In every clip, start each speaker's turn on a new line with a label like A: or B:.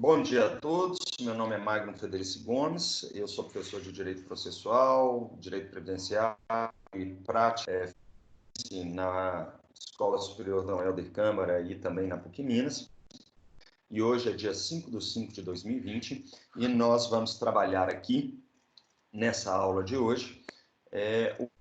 A: Bom dia a todos, meu nome é Magno Frederico Gomes, eu sou professor de Direito Processual, Direito Previdenciário e Prática na Escola Superior Dom Helder Câmara e também na PUC Minas. E hoje é dia 5/5 de 2020 e nós vamos trabalhar aqui, nessa aula de hoje,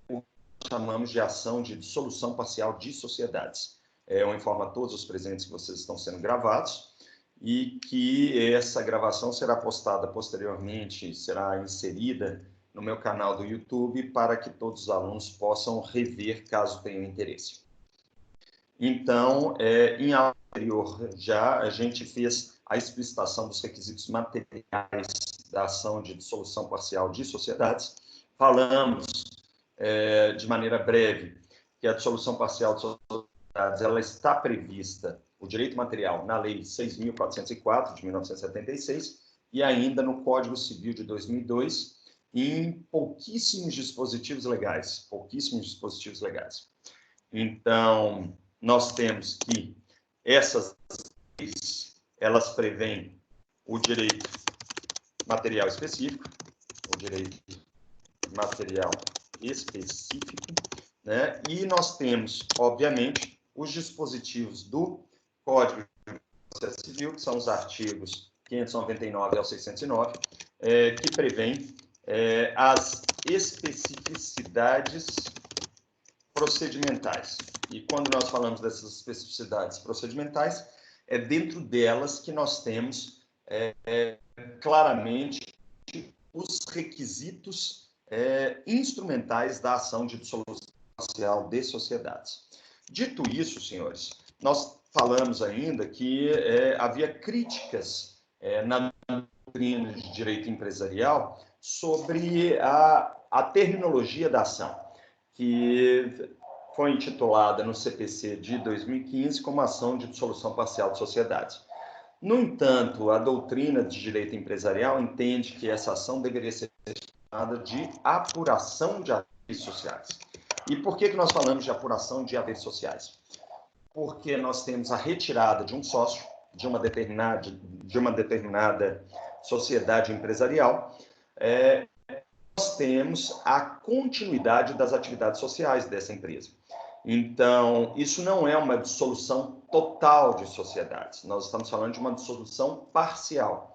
A: o que chamamos de ação de dissolução parcial de sociedades. Eu informo a todos os presentes que vocês estão sendo gravados e que essa gravação será postada posteriormente, será inserida no meu canal do YouTube para que todos os alunos possam rever caso tenham interesse. Então, em aula anterior já a gente fez a explicitação dos requisitos materiais da ação de dissolução parcial de sociedades. Falamos de maneira breve que a dissolução parcial de sociedades ela está prevista, o direito material, na Lei 6.404, de 1976, e ainda no Código Civil de 2002, em pouquíssimos dispositivos legais. Então, nós temos que essas leis, elas prevêem o direito material específico, né? E nós temos, obviamente, os dispositivos do Código de Processo Civil, que são os artigos 599 ao 609, que prevêem as especificidades procedimentais. E quando nós falamos dessas especificidades procedimentais, é dentro delas que nós temos claramente os requisitos instrumentais da ação de dissolução parcial de sociedades. Dito isso, senhores, nós falamos ainda que havia críticas na doutrina de direito empresarial sobre a terminologia da ação, que foi intitulada no CPC de 2015 como ação de dissolução parcial de sociedades. No entanto, a doutrina de direito empresarial entende que essa ação deveria ser chamada de apuração de haveres sociais. E por que nós falamos de apuração de haveres sociais? Porque nós temos a retirada de um sócio de uma determinada sociedade empresarial, nós temos a continuidade das atividades sociais dessa empresa. Então, isso não é uma dissolução total de sociedades. Nós estamos falando de uma dissolução parcial.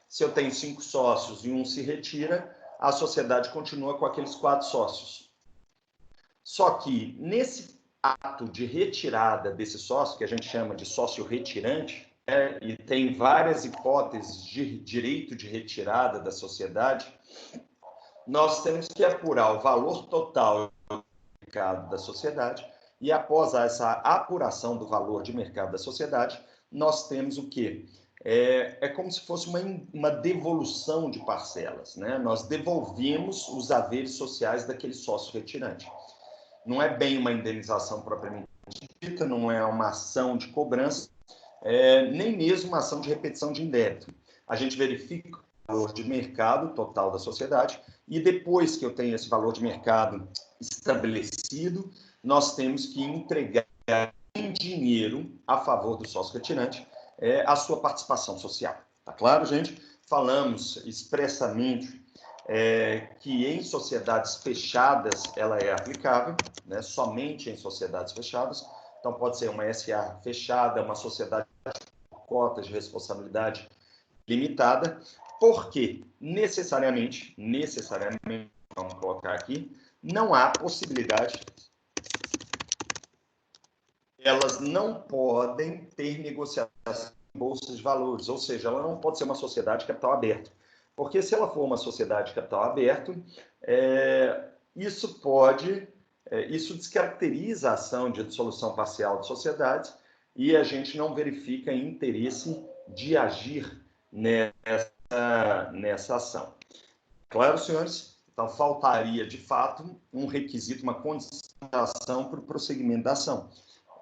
A: Se eu tenho 5 sócios e um se retira, a sociedade continua com aqueles 4 sócios. Só que, nesse ato de retirada desse sócio, que a gente chama de sócio retirante, e tem várias hipóteses de direito de retirada da sociedade, nós temos que apurar o valor total do mercado da sociedade, e após essa apuração do valor de mercado da sociedade, nós temos o quê? É como se fosse uma devolução de parcelas, né? Nós devolvemos os haveres sociais daquele sócio retirante. Não é bem uma indenização propriamente dita, não é uma ação de cobrança, nem mesmo uma ação de repetição de indébito. A gente verifica o valor de mercado total da sociedade e depois que eu tenho esse valor de mercado estabelecido, nós temos que entregar em dinheiro a favor do sócio retirante a sua participação social. Tá claro, gente? Falamos expressamente que em sociedades fechadas ela é aplicável, né? Somente em sociedades fechadas. Então, pode ser uma SA fechada, uma sociedade com cotas de responsabilidade limitada, porque necessariamente, vamos colocar aqui, não há possibilidade, elas não podem ter negociação em bolsas de valores, ou seja, ela não pode ser uma sociedade de capital aberto, porque se ela for uma sociedade de capital aberto, isso descaracteriza a ação de dissolução parcial de sociedades e a gente não verifica interesse de agir nessa ação. Claro, senhores? Então, faltaria, de fato, um requisito, uma condição da ação para o prosseguimento da ação.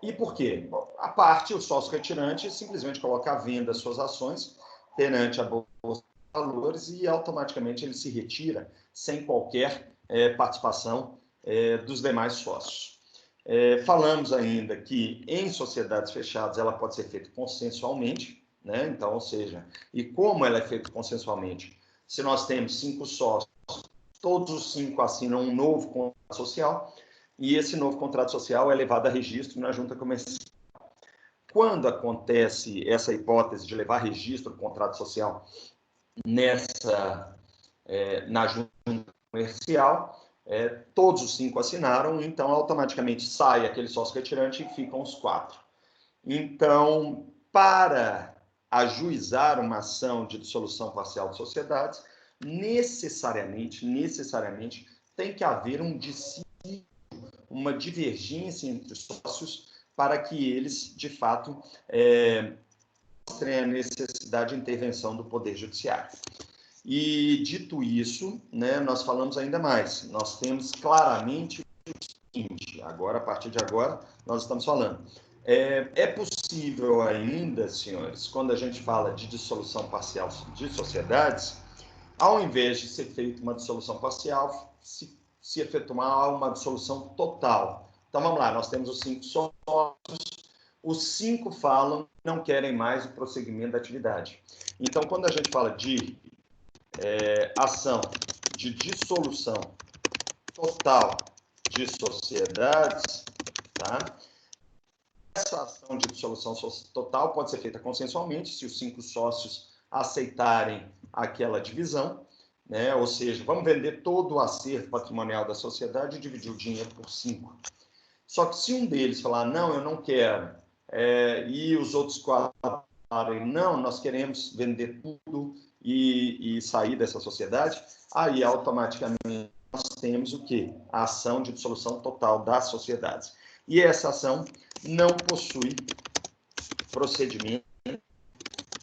A: E por quê? Bom, a parte, o sócio retirante, simplesmente coloca à venda as suas ações perante a Bolsa de Valores e automaticamente ele se retira sem qualquer participação dos demais sócios. Falamos ainda que em sociedades fechadas ela pode ser feita consensualmente, né? Então, ou seja, e como ela é feita consensualmente? Se nós temos 5 sócios, todos os 5 assinam um novo contrato social, e esse novo contrato social é levado a registro na junta comercial. Quando acontece essa hipótese de levar registro do contrato social na junta comercial, todos os 5 assinaram, então automaticamente sai aquele sócio retirante e ficam os 4. Então, para ajuizar uma ação de dissolução parcial de sociedades, necessariamente tem que haver um dissídio, uma divergência entre os sócios para que eles, de fato, mostrem a necessidade de intervenção do Poder Judiciário. E, dito isso, né, nós falamos ainda mais. Nós temos claramente o seguinte, agora, a partir de agora, nós estamos falando. É possível ainda, senhores, quando a gente fala de dissolução parcial de sociedades, ao invés de ser feita uma dissolução parcial, se efetuar uma dissolução total. Então, vamos lá, nós temos os 5 sócios, os 5 falam que não querem mais o prosseguimento da atividade. Então, quando a gente fala de ação de dissolução total de sociedades, tá? Essa ação de dissolução total pode ser feita consensualmente, se os 5 sócios aceitarem aquela divisão, né? Ou seja, vamos vender todo o acervo patrimonial da sociedade e dividir o dinheiro por 5. Só que se um deles falar, não, eu não quero, e os outros 4 falarem, não, nós queremos vender tudo e sair dessa sociedade, aí automaticamente nós temos o quê? A ação de dissolução total das sociedades. E essa ação não possui procedimento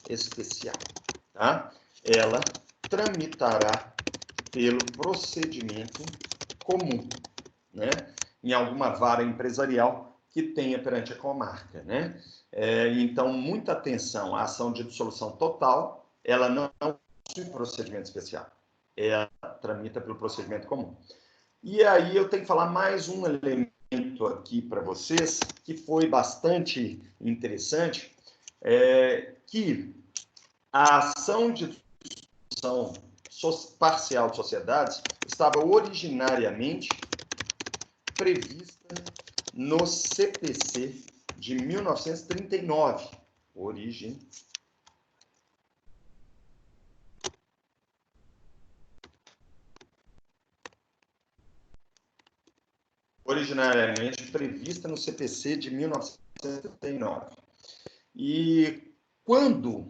A: especial, tá? Ela tramitará pelo procedimento comum, né? Em alguma vara empresarial que tenha perante a comarca, né? Então, muita atenção, a ação de dissolução total, ela não possui procedimento especial, ela tramita pelo procedimento comum. E aí eu tenho que falar mais um elemento aqui para vocês, que foi bastante interessante, que a ação de dissolução parcial de sociedades estava originariamente prevista no CPC de 1939. Originariamente prevista no CPC de 1939. E quando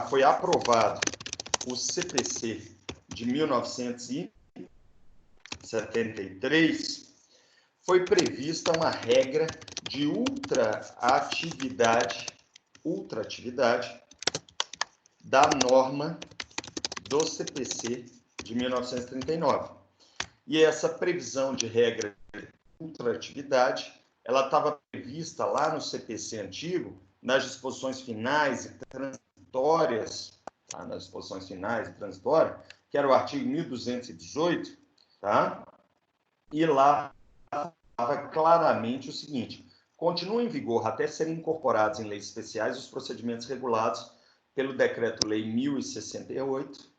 A: foi aprovado o CPC de 1973, foi prevista uma regra de ultraatividade da norma do CPC de 1939. E essa previsão de regra de ultraatividade, ela estava prevista lá no CPC antigo, nas disposições finais e transitórias, nas disposições finais e transitórias, que era o artigo 1218, tá? E lá estava claramente o seguinte: continua em vigor até serem incorporados em leis especiais os procedimentos regulados pelo Decreto-Lei 1608,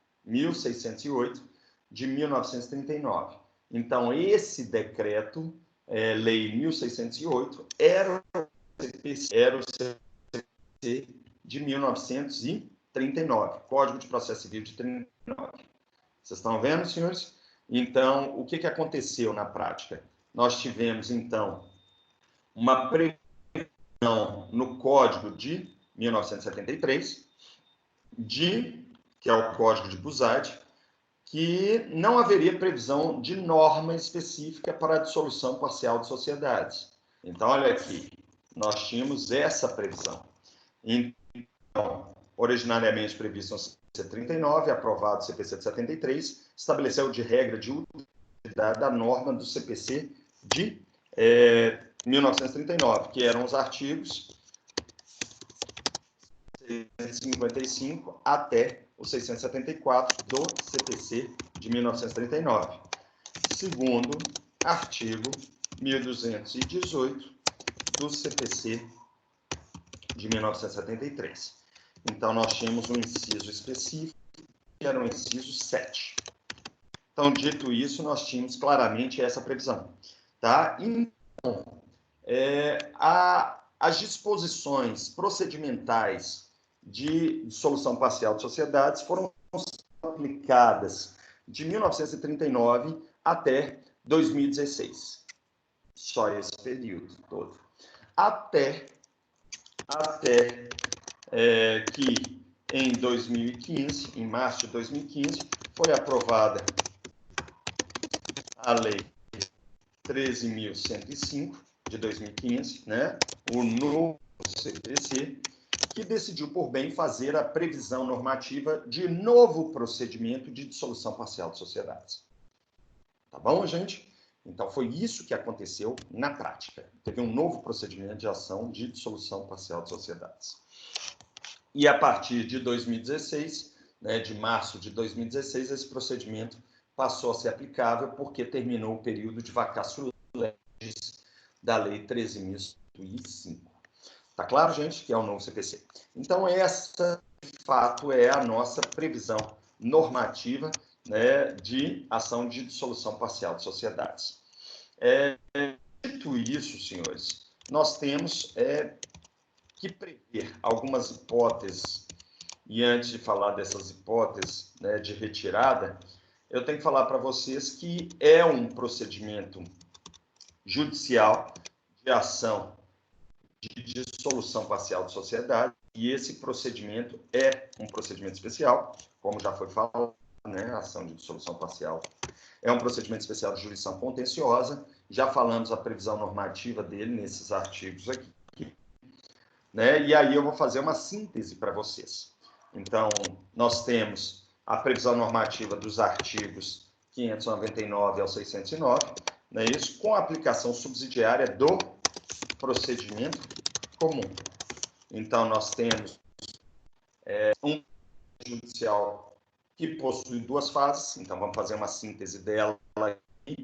A: de 1939. Então, esse decreto, Lei 1608, era o CPC de 1939, Código de Processo Civil de 39. Vocês estão vendo, senhores? Então, o que aconteceu na prática? Nós tivemos, então, uma previsão no Código de 1973, que é o Código de Buzzard, que não haveria previsão de norma específica para a dissolução parcial de sociedades. Então, olha aqui, nós tínhamos essa previsão. Então, originariamente previsto no CPC 39, aprovado no CPC de 73, estabeleceu de regra de utilidade da norma do CPC de 1939, que eram os artigos 655 até o 674 do CPC de 1939. Segundo artigo 1218 do CPC de 1973. Então, nós tínhamos um inciso específico, que era o inciso 7. Então, dito isso, nós tínhamos claramente essa previsão. Tá? Então, as disposições procedimentais de dissolução parcial de sociedades foram aplicadas de 1939 até 2016. Só esse período todo. Até que em 2015, em março de 2015, foi aprovada a Lei 13.105 de 2015, né? O novo CPC, que decidiu por bem fazer a previsão normativa de novo procedimento de dissolução parcial de sociedades. Tá bom, gente? Então, foi isso que aconteceu na prática. Teve um novo procedimento de ação de dissolução parcial de sociedades. E a partir de 2016, né, de março de 2016, esse procedimento passou a ser aplicável porque terminou o período de vacatio legis da Lei 13.105. Tá claro, gente, que é o novo CPC? Então, essa, de fato, é a nossa previsão normativa, né, de ação de dissolução parcial de sociedades. Dito isso, senhores, nós temos que prever algumas hipóteses, e antes de falar dessas hipóteses, né, de retirada, eu tenho que falar para vocês que é um procedimento judicial de ação de dissolução parcial de sociedade, e esse procedimento é um procedimento especial, como já foi falado, né, a ação de dissolução parcial é um procedimento especial de jurisdição contenciosa, já falamos a previsão normativa dele nesses artigos aqui, né, e aí eu vou fazer uma síntese para vocês. Então, nós temos a previsão normativa dos artigos 599 ao 609, né, isso com a aplicação subsidiária do procedimento comum. Então, nós temos um judicial que possui duas fases, então vamos fazer uma síntese dela aqui,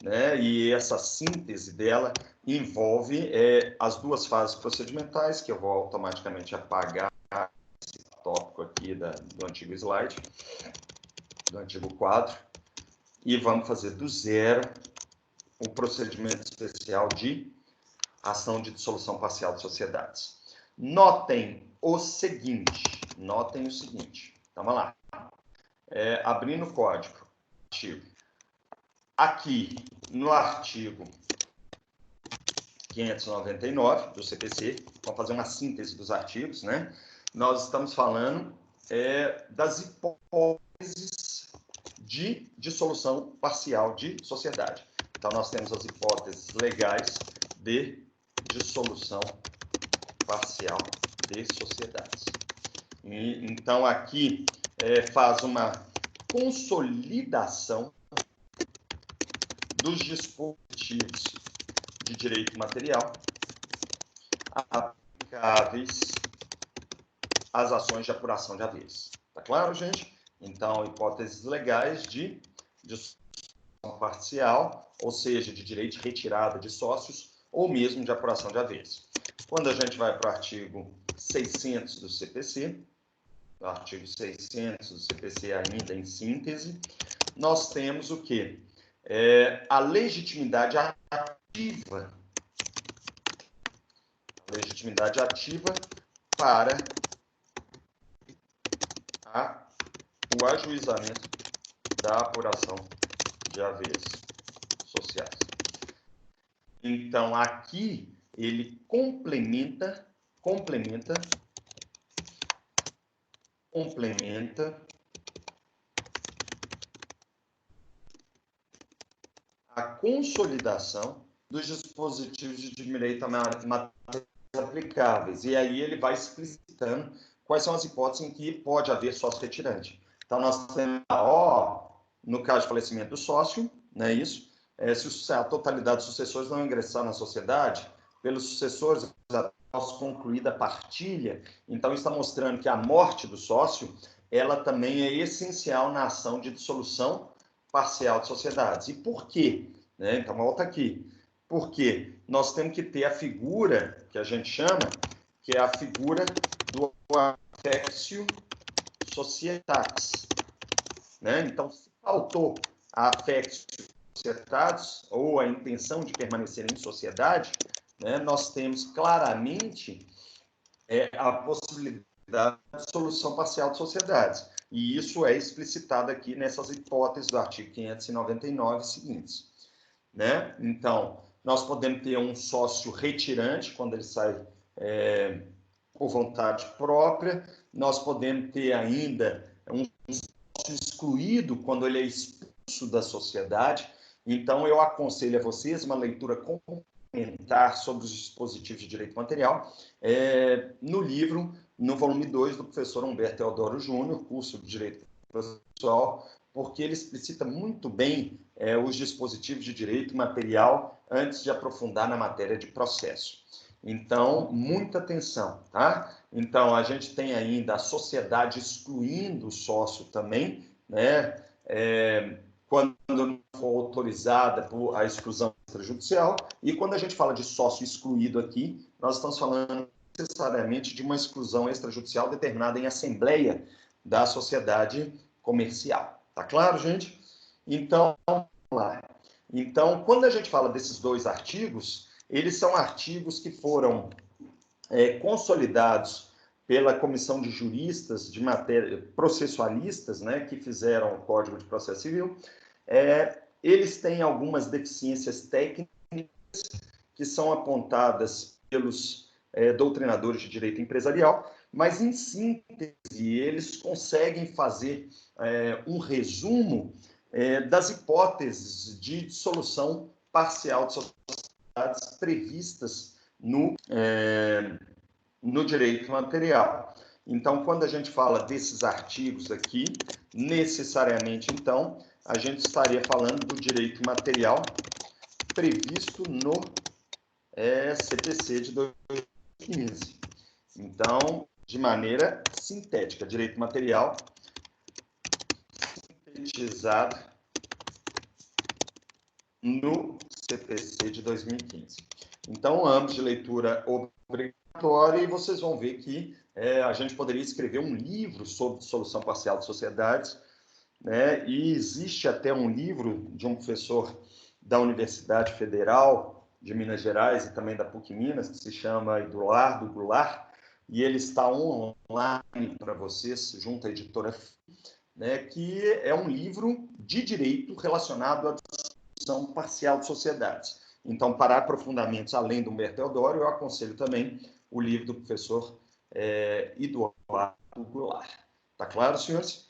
A: né? E essa síntese dela envolve as duas fases procedimentais, que eu vou automaticamente apagar esse tópico aqui do antigo slide, do antigo quadro, e vamos fazer do zero o procedimento especial de ação de dissolução parcial de sociedades. Notem o seguinte, então vamos lá. Abrindo o código, artigo. Aqui, no artigo 599 do CPC, vamos fazer uma síntese dos artigos, né? Nós estamos falando das hipóteses de dissolução parcial de sociedade. Então, nós temos as hipóteses legais de dissolução parcial de sociedades. Então, aqui faz uma consolidação dos dispositivos de direito material aplicáveis às ações de apuração de haveres. Tá claro, gente? Então, hipóteses legais de dissolução parcial, ou seja, de direito de retirada de sócios, ou mesmo de apuração de haveres. Quando a gente vai para o artigo 600 do CPC, o artigo 600 do CPC ainda em síntese, nós temos o quê? A legitimidade ativa. A legitimidade ativa para o ajuizamento da apuração de haveres sociais. Então, aqui, ele complementa a consolidação dos dispositivos de direito materiais aplicáveis. E aí ele vai explicitando quais são as hipóteses em que pode haver sócio retirante. Então, nós temos no caso de falecimento do sócio, não é isso? Se a totalidade dos sucessores não ingressar na sociedade, pelos sucessores, após concluída a partilha, então está mostrando que a morte do sócio, ela também é essencial na ação de dissolução parcial de sociedades. E por quê? Então, volta aqui. Porque nós temos que ter a figura que a gente chama, que é a figura do affectio societatis, né? Então, se faltou a affectio societatis, ou a intenção de permanecer em sociedade, né, nós temos claramente a possibilidade de solução parcial de sociedades. E isso é explicitado aqui nessas hipóteses do artigo 599 seguintes, né? Então, nós podemos ter um sócio retirante, quando ele sai por vontade própria. Nós podemos ter ainda um sócio excluído, quando ele é expulso da sociedade. Então, eu aconselho a vocês uma leitura complementar sobre os dispositivos de direito material no livro, no volume 2, do professor Humberto Teodoro Júnior, curso de Direito Processual, porque ele explicita muito bem os dispositivos de direito material antes de aprofundar na matéria de processo. Então, muita atenção, tá? Então, a gente tem ainda a sociedade excluindo o sócio também, né? Quando não for autorizada a exclusão extrajudicial, e quando a gente fala de sócio excluído aqui, nós estamos falando necessariamente de uma exclusão extrajudicial determinada em assembleia da sociedade comercial. Tá claro, gente? Então, vamos lá. Então, quando a gente fala desses dois artigos, eles são artigos que foram consolidados pela comissão de juristas de matéria processualistas, né, que fizeram o Código de Processo Civil. Eles têm algumas deficiências técnicas que são apontadas pelos doutrinadores de direito empresarial, mas, em síntese, eles conseguem fazer um resumo das hipóteses de dissolução parcial de sociedades previstas no direito material. Então, quando a gente fala desses artigos aqui, necessariamente, então, a gente estaria falando do direito material previsto no CPC de 2015. Então, de maneira sintética, direito material sintetizado no CPC de 2015. Então, ambos de leitura obrigatória, e vocês vão ver que a gente poderia escrever um livro sobre dissolução parcial de sociedades, né? E existe até um livro de um professor da Universidade Federal de Minas Gerais e também da PUC Minas, que se chama Eduardo Goulart, e ele está online para vocês, junto à editora, né, que é um livro de direito relacionado à dissolução parcial de sociedades. Então, para aprofundamentos além do Humberto Teodoro, eu aconselho também o livro do professor Eduardo Goulart. Tá claro, senhores?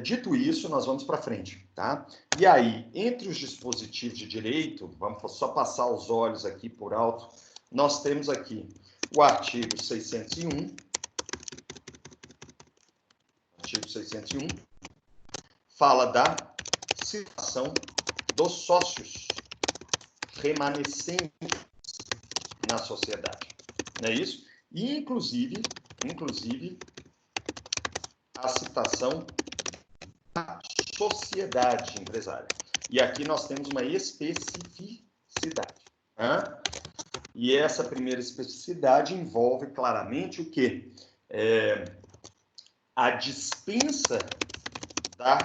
A: Dito isso, nós vamos para frente, tá? E aí, entre os dispositivos de direito, vamos só passar os olhos aqui por alto, nós temos aqui o artigo 601. Artigo 601 fala da situação dos sócios remanescentes na sociedade, não é isso? E, inclusive, a citação da sociedade empresária. E aqui nós temos uma especificidade. Né? E essa primeira especificidade envolve claramente o quê? A dispensa da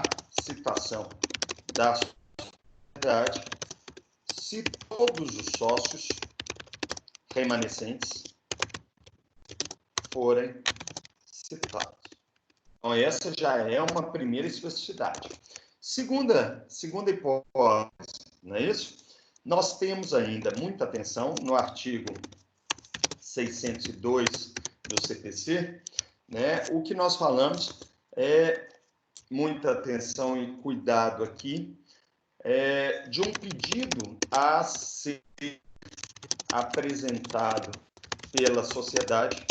A: citação da sociedade se todos os sócios remanescentes forem citados. Então, essa já é uma primeira especificidade. Segunda hipótese, não é isso? Nós temos ainda muita atenção no artigo 602 do CPC, né? O que nós falamos muita atenção e cuidado aqui, de um pedido a ser apresentado pela sociedade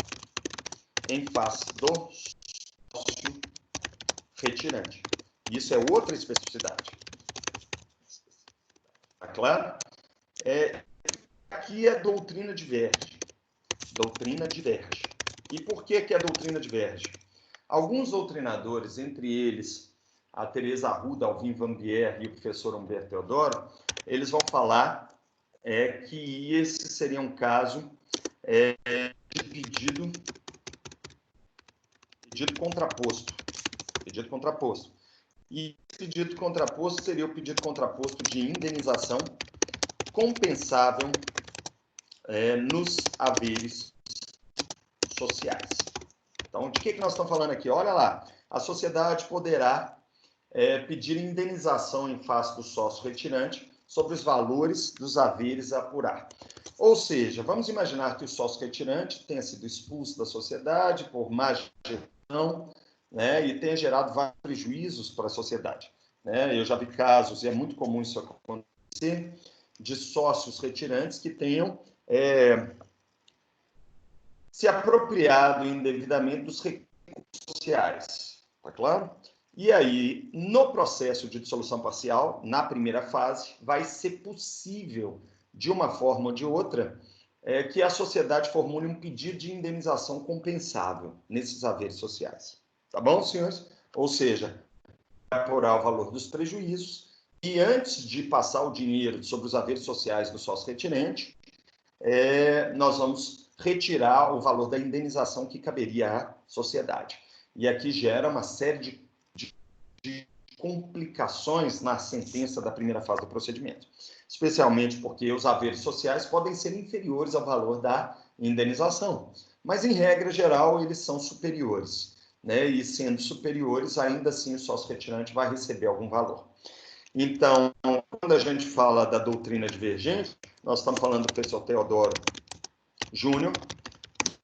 A: em face do sócio retirante. Isso é outra especificidade. Tá claro? Aqui a doutrina diverge. Doutrina diverge. E por que a doutrina diverge? Alguns doutrinadores, entre eles a Teresa Arruda, Alvin Van Bier e o professor Humberto Teodoro, eles vão falar que esse seria um caso de pedido pedido contraposto. Pedido contraposto. E esse pedido contraposto seria o pedido contraposto de indenização compensável nos haveres sociais. Então, de que nós estamos falando aqui? Olha lá, a sociedade poderá pedir indenização em face do sócio retirante sobre os valores dos haveres a apurar. Ou seja, vamos imaginar que o sócio retirante tenha sido expulso da sociedade por má gestão, né, e tenha gerado vários prejuízos para a sociedade. Né? Eu já vi casos, e é muito comum isso acontecer, de sócios retirantes que tenham se apropriado indevidamente dos recursos sociais. Tá claro? E aí, no processo de dissolução parcial, na primeira fase, vai ser possível, de uma forma ou de outra, que a sociedade formule um pedido de indenização compensável nesses haveres sociais. Tá bom, senhores? Ou seja, vai apurar o valor dos prejuízos e, antes de passar o dinheiro sobre os haveres sociais do sócio retirante, nós vamos retirar o valor da indenização que caberia à sociedade. E aqui gera uma série de complicações na sentença da primeira fase do procedimento, especialmente porque os haveres sociais podem ser inferiores ao valor da indenização, mas, em regra geral, eles são superiores, né? E, sendo superiores, ainda assim o sócio retirante vai receber algum valor. Então, quando a gente fala da doutrina divergente, nós estamos falando do professor Teodoro Júnior,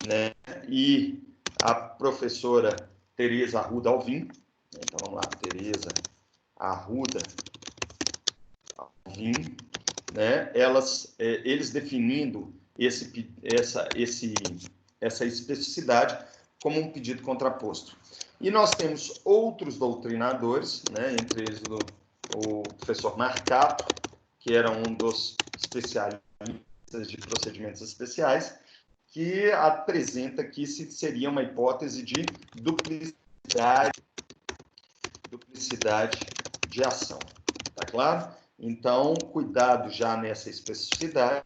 A: né? E a professora Tereza Arruda Alvim. Então, vamos lá, Tereza Arruda Alvim, né? Eles definindo essa especificidade como um pedido contraposto. E nós temos outros doutrinadores, né? Entre eles o professor Marcato, que era um dos especialistas de procedimentos especiais, que apresenta que seria uma hipótese de duplicidade de ação. Tá claro? Então, cuidado já nessa especificidade.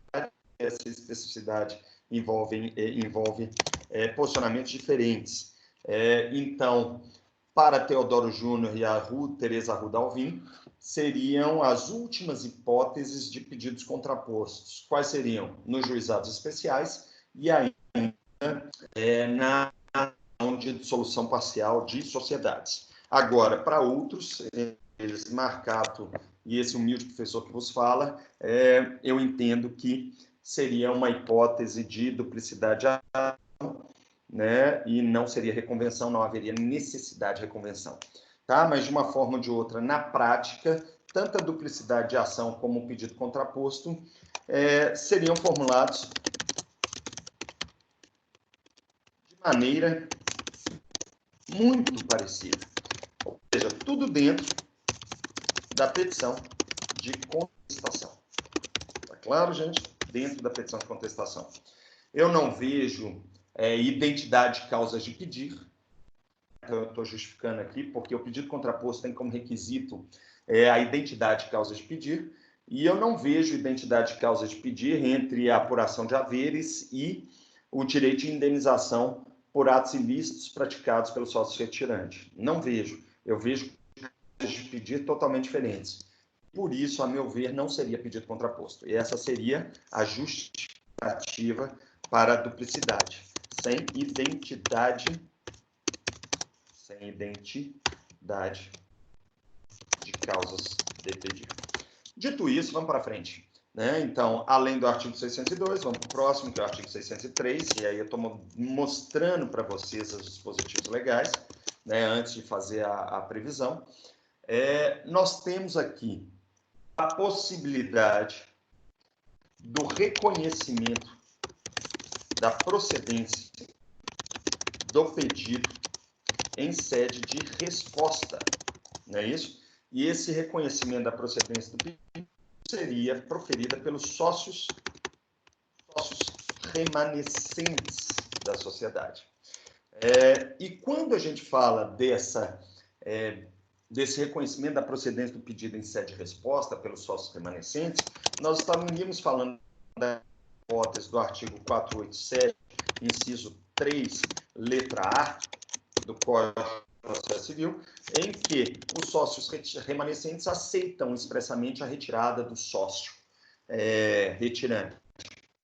A: Essa especificidade envolve posicionamentos diferentes. Então, para Teodoro Júnior e a Tereza Arruda Alvim, seriam as últimas hipóteses de pedidos contrapostos. Quais seriam? Nos juizados especiais e ainda na de dissolução parcial de sociedades. Agora, para outros, eles, Marcato e esse humilde professor que vos fala, eu entendo que seria uma hipótese de duplicidade, né? E não seria reconvenção, não haveria necessidade de reconvenção. Tá? Mas, de uma forma ou de outra, na prática, tanto a duplicidade de ação como o pedido contraposto seriam formulados de maneira muito parecida. Ou seja, tudo dentro da petição de contestação. Tá claro, gente? Dentro da petição de contestação. Eu não vejo identidade de causas de pedir. Eu estou justificando aqui, porque o pedido contraposto tem como requisito a identidade de causas de pedir, e eu não vejo identidade de causas de pedir entre a apuração de haveres e o direito de indenização por atos ilícitos praticados pelo sócio retirante. Não vejo. Eu vejo causas de pedir totalmente diferentes. Por isso, a meu ver, não seria pedido contraposto. E essa seria a justificativa para a duplicidade. Sem identidade de causas de pedir. Dito isso, vamos para frente. Né? Então, além do artigo 602, vamos para o próximo, que é o artigo 603, e aí eu estou mostrando para vocês os dispositivos legais, né, antes de fazer a previsão. Nós temos aqui a possibilidade do reconhecimento da procedência do pedido em sede de resposta, não é isso? E esse reconhecimento da procedência do pedido seria proferida pelos sócios remanescentes da sociedade. E quando a gente fala desse reconhecimento da procedência do pedido em sede de resposta pelos sócios remanescentes, nós estaríamos falando da hipótese do artigo 487, inciso 3, letra A, do Código de Processo Civil, em que os sócios remanescentes aceitam expressamente a retirada do sócio retirante,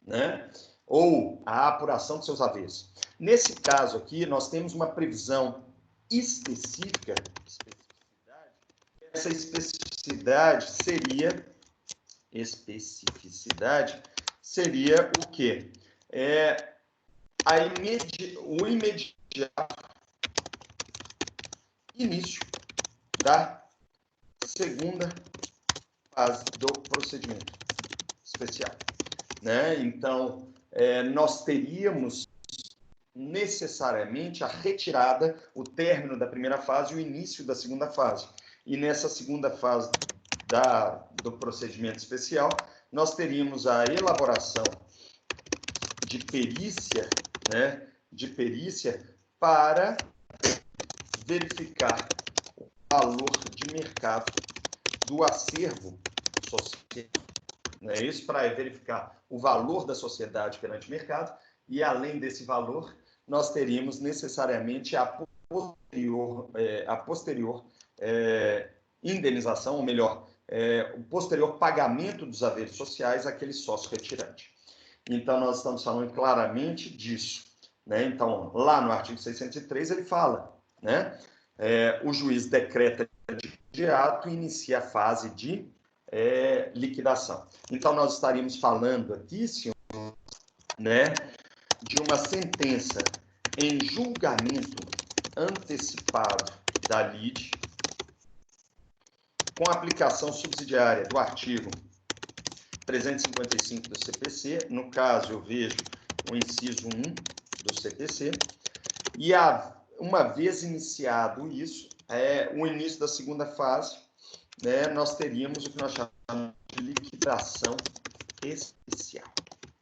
A: né? Ou a apuração de seus haveres. Nesse caso aqui, nós temos uma previsão específica. Essa especificidade seria o quê? O imediato início da segunda fase do procedimento especial, né? Então, nós teríamos necessariamente a retirada, o término da primeira fase e o início da segunda fase. E nessa segunda fase do procedimento especial, nós teríamos a elaboração de perícia, né? De perícia para verificar o valor de mercado do acervo social. É isso, para verificar o valor da sociedade perante o mercado, e além desse valor, nós teríamos necessariamente a posterior indenização, ou melhor, o posterior pagamento dos haveres sociais àquele sócio retirante. Então, nós estamos falando claramente disso, né? Então, lá no artigo 603, ele fala, né? O juiz decreta de ato e inicia a fase de liquidação. Então, nós estaríamos falando aqui, senhor, né, de uma sentença em julgamento antecipado da lide, com aplicação subsidiária do artigo 355 do CPC, no caso eu vejo o inciso 1 do CPC, e uma vez iniciado isso, o início da segunda fase, né, nós teríamos o que nós chamamos de liquidação especial.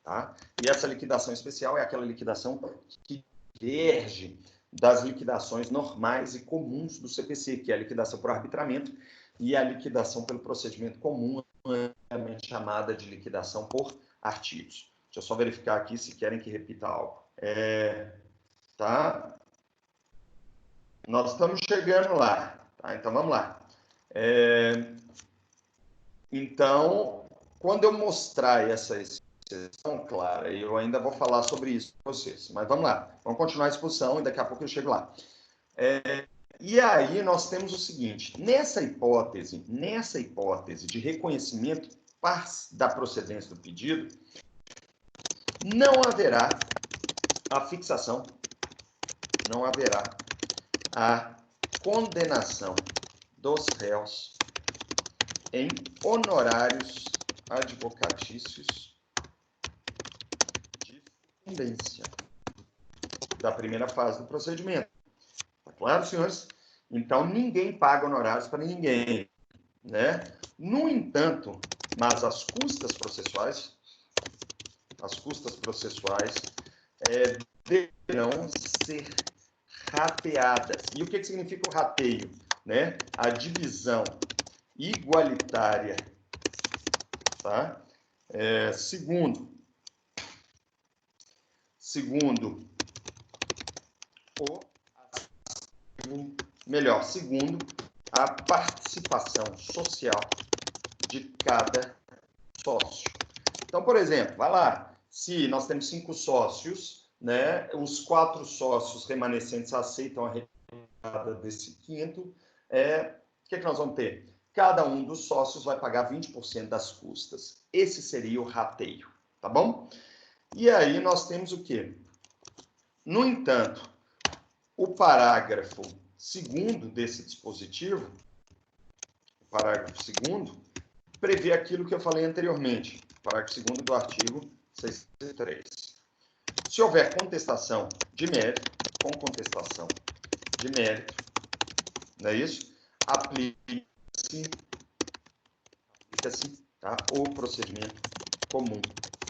A: Tá? E essa liquidação especial é aquela liquidação que diverge das liquidações normais e comuns do CPC, que é a liquidação por arbitramento e a liquidação pelo procedimento comum, chamada de liquidação por artigos. Deixa eu só verificar aqui se querem que repita algo. Tá? Nós estamos chegando lá. Tá? Então, vamos lá. Então, quando eu mostrar essa exposição clara, eu ainda vou falar sobre isso com vocês, mas vamos lá. Vamos continuar a exposição e daqui a pouco eu chego lá. E aí nós temos o seguinte, nessa hipótese de reconhecimento da procedência do pedido, não haverá a fixação, não haverá a condenação dos réus em honorários advocatícios de pendência da primeira fase do procedimento. Tá claro, senhores? Então, ninguém paga honorários para ninguém, né? No entanto, mas as custas processuais deverão ser rateadas. E o que significa o rateio? Né? A divisão igualitária, tá? Segundo a participação social de cada sócio. Então, por exemplo, vai lá, se nós temos 5 sócios, né, os 4 sócios remanescentes aceitam a retirada desse quinto, o que nós vamos ter? Cada um dos sócios vai pagar 20% das custas. Esse seria o rateio, tá bom? E aí nós temos o quê? No entanto, o parágrafo 2º desse dispositivo, o parágrafo 2º, prevê aquilo que eu falei anteriormente, parágrafo 2º do artigo 603. Se houver contestação de mérito, não é isso? Aplica-se tá, o procedimento comum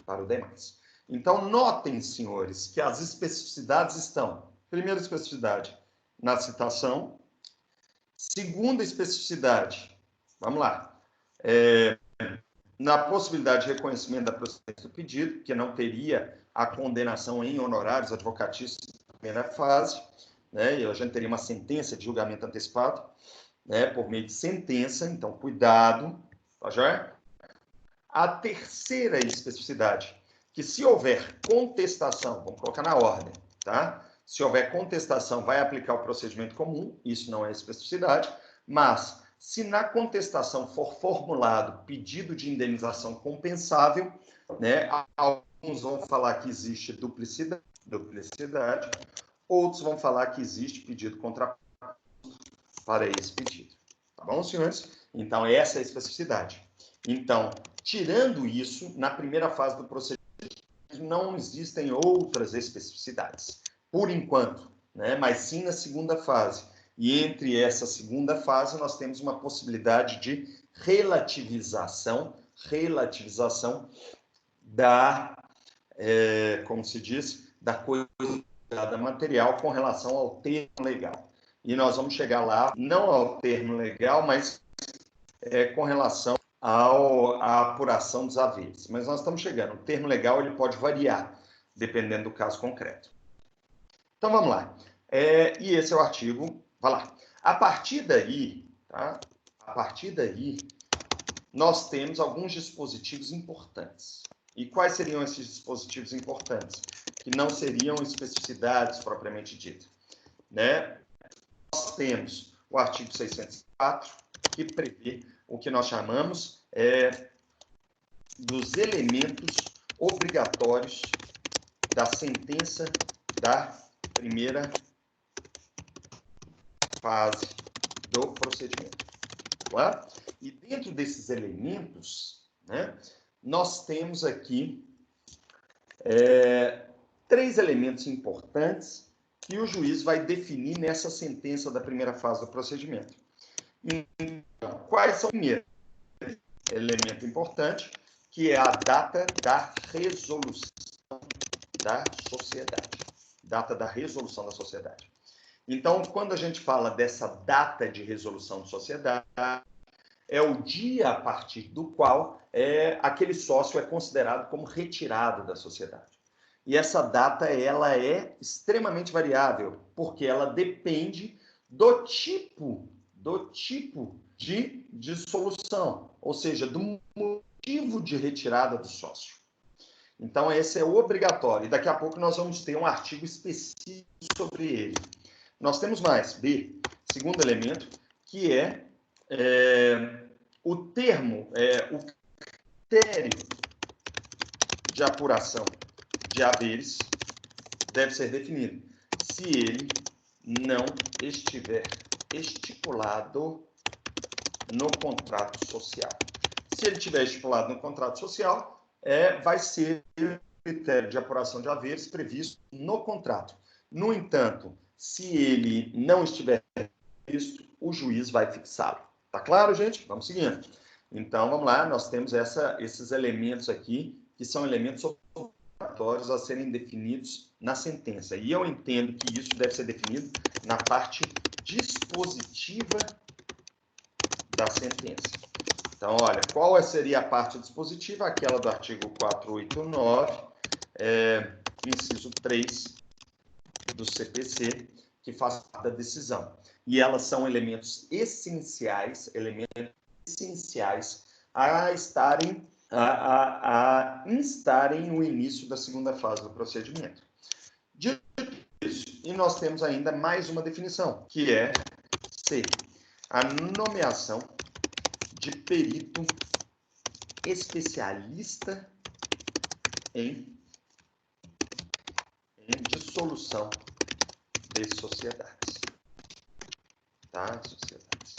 A: para o demais. Então, notem, senhores, que as especificidades estão, primeira especificidade, na citação, segunda especificidade, vamos lá, na possibilidade de reconhecimento da procedência do pedido, que não teria a condenação em honorários advocatícios na primeira fase, né? E a gente teria uma sentença de julgamento antecipado, né? Por meio de sentença, então cuidado, tá joia? A terceira especificidade, que se houver contestação, vamos colocar na ordem, tá? Se houver contestação, vai aplicar o procedimento comum, isso não é especificidade, mas se na contestação for formulado pedido de indenização compensável, né, alguns vão falar que existe duplicidade, outros vão falar que existe pedido contraposto para esse pedido. Tá bom, senhores? Então, essa é a especificidade. Então, tirando isso, na primeira fase do procedimento, não existem outras especificidades, por enquanto, né? Mas sim na segunda fase. E entre essa segunda fase, nós temos uma possibilidade de relativização da, como se diz, da coisa material com relação ao termo legal. E nós vamos chegar lá, não ao termo legal, mas com relação à apuração dos haveres. Mas nós estamos chegando. O termo legal ele pode variar, dependendo do caso concreto. Então, vamos lá. E esse é o artigo. Vai lá. A partir daí, tá? A partir daí, nós temos alguns dispositivos importantes. E quais seriam esses dispositivos importantes? Que não seriam especificidades propriamente ditas, né? Nós temos o artigo 604, que prevê o que nós chamamos dos elementos obrigatórios da sentença da primeira fase do procedimento. Tá? E dentro desses elementos, né, nós temos aqui 3 elementos importantes que o juiz vai definir nessa sentença da primeira fase do procedimento. Então, quais são os primeiros? Elemento importante, que é a data da resolução da sociedade. Data da resolução da sociedade. Então, quando a gente fala dessa data de resolução de sociedade, é o dia a partir do qual aquele sócio é considerado como retirado da sociedade. E essa data ela é extremamente variável, porque ela depende do tipo de dissolução, ou seja, do motivo de retirada do sócio. Então, esse é obrigatório. E daqui a pouco nós vamos ter um artigo específico sobre ele. Nós temos mais, B, segundo elemento, que é o termo, o critério de apuração de haveres deve ser definido se ele não estiver estipulado no contrato social. Se ele estiver estipulado no contrato social, vai ser o critério de apuração de haveres previsto no contrato. No entanto, se ele não estiver previsto, o juiz vai fixá-lo. Tá claro, gente? Vamos seguindo. Então, vamos lá, nós temos esses elementos aqui, que são elementos obrigatórios a serem definidos na sentença. E eu entendo que isso deve ser definido na parte dispositiva da sentença. Então, olha, qual seria a parte dispositiva? Aquela do artigo 489, inciso 3 do CPC, que faz parte da decisão. E elas são elementos essenciais a instarem o início da segunda fase do procedimento. Dito isso, e nós temos ainda mais uma definição, que é C, a nomeação de perito especialista em dissolução de sociedades. Tá? Sociedades.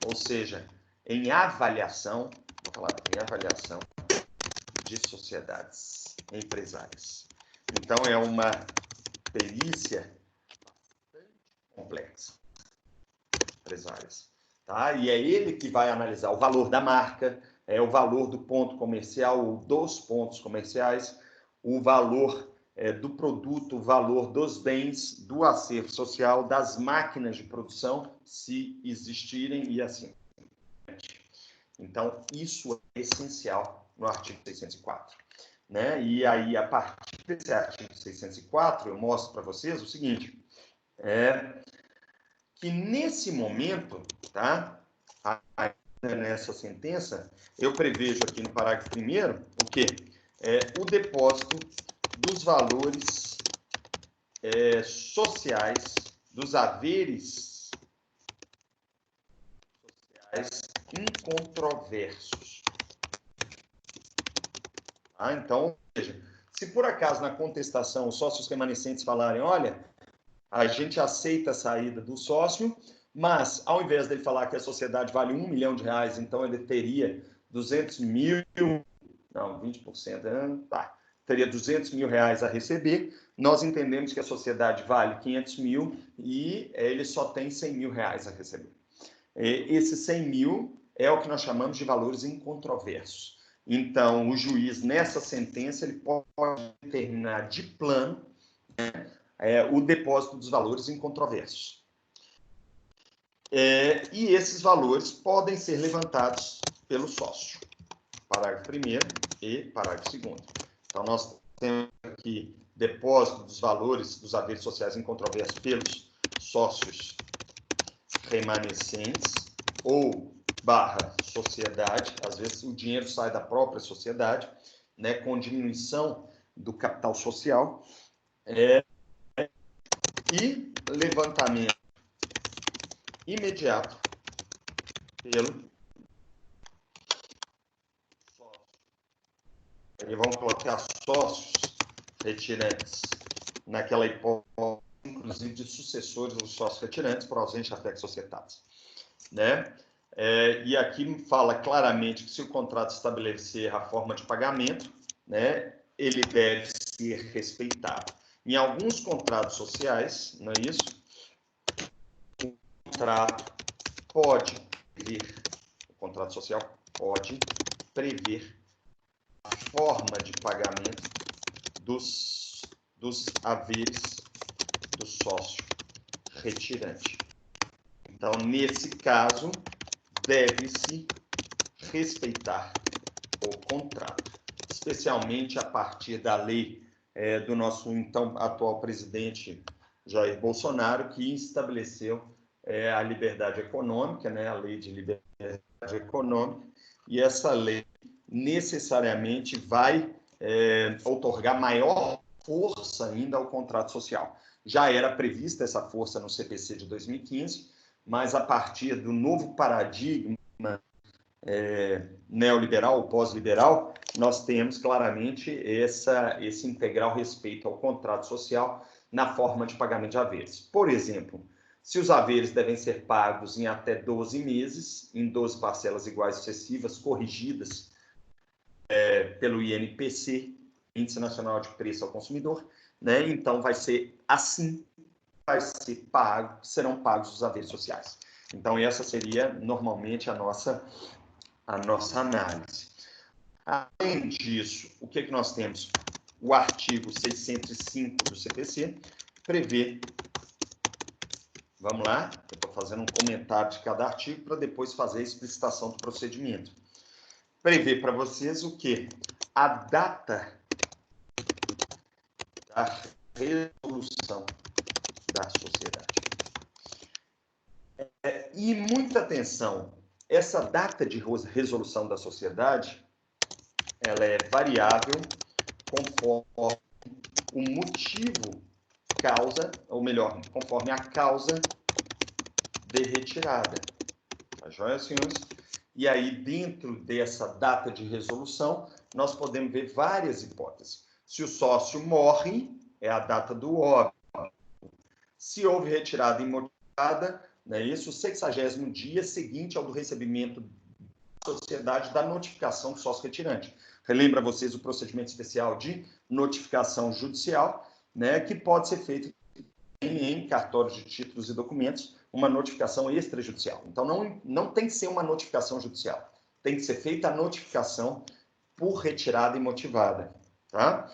A: Ou seja, em avaliação, vou falar em avaliação de sociedades empresárias. Então, é uma perícia bastante complexa. Empresárias. Tá? E é ele que vai analisar o valor da marca, o valor do ponto comercial, ou dos pontos comerciais, o valor do produto, o valor dos bens, do acervo social, das máquinas de produção, se existirem, e assim. Então, isso é essencial no artigo 604. Né? E aí, a partir desse artigo 604, eu mostro para vocês o seguinte, que nesse momento, tá? Nessa sentença, eu prevejo aqui no parágrafo 1º o quê? O depósito dos valores sociais, dos haveres sociais incontroversos. Tá? Então, veja, se por acaso na contestação os sócios remanescentes falarem, olha, a gente aceita a saída do sócio, mas ao invés dele falar que a sociedade vale R$1 milhão, então ele teria 200 mil, não, 20%, tá, teria 200 mil reais a receber, nós entendemos que a sociedade vale 500 mil e ele só tem 100 mil reais a receber. Esse 100 mil é o que nós chamamos de valores incontroversos. Então, o juiz, nessa sentença, ele pode determinar de plano, né, o depósito dos valores incontroversos. E esses valores podem ser levantados pelo sócio. Parágrafo 1º e parágrafo 2º. Então, nós temos aqui depósito dos valores dos haveres sociais incontroversos pelos sócios remanescentes ou sociedade. Às vezes, o dinheiro sai da própria sociedade, né, com diminuição do capital social. E levantamento imediato pelo sócio. E vamos colocar sócios retirantes naquela hipótese, inclusive de sucessores dos sócios retirantes por ausência de afectos societatis, né? E aqui fala claramente que se o contrato estabelecer a forma de pagamento, né, ele deve ser respeitado. Em alguns contratos sociais, não é isso? O contrato social pode prever a forma de pagamento dos haveres do sócio retirante. Então, nesse caso, deve-se respeitar o contrato, especialmente a partir da lei do nosso então atual presidente Jair Bolsonaro, que estabeleceu a liberdade econômica, né, a lei de liberdade econômica, e essa lei necessariamente vai outorgar maior força ainda ao contrato social. Já era prevista essa força no CPC de 2015, mas a partir do novo paradigma neoliberal, pós-liberal, nós temos claramente esse integral respeito ao contrato social na forma de pagamento de haveres. Por exemplo, se os haveres devem ser pagos em até 12 meses, em 12 parcelas iguais sucessivas, corrigidas pelo INPC, Índice Nacional de Preço ao Consumidor, né? Então vai ser assim, serão pagos os haveres sociais. Então essa seria normalmente a nossa análise. Além disso, o que nós temos? O artigo 605 do CPC prevê, vamos lá, eu estou fazendo um comentário de cada artigo para depois fazer a explicitação do procedimento. Prevê para vocês o quê? A data da resolução da sociedade. E muita atenção, essa data de resolução da sociedade, ela é variável conforme o motivo, causa, ou melhor, conforme a causa de retirada. Tá joia, senhores? E aí, dentro dessa data de resolução, nós podemos ver várias hipóteses. Se o sócio morre, é a data do óbito. Se houve retirada imotivada, não é isso? O 60º dia seguinte ao do recebimento da sociedade da notificação do sócio retirante. Relembra vocês o procedimento especial de notificação judicial, né, que pode ser feito em cartórios de títulos e documentos, uma notificação extrajudicial. Então, não tem que ser uma notificação judicial. Tem que ser feita a notificação por retirada imotivada. Tá?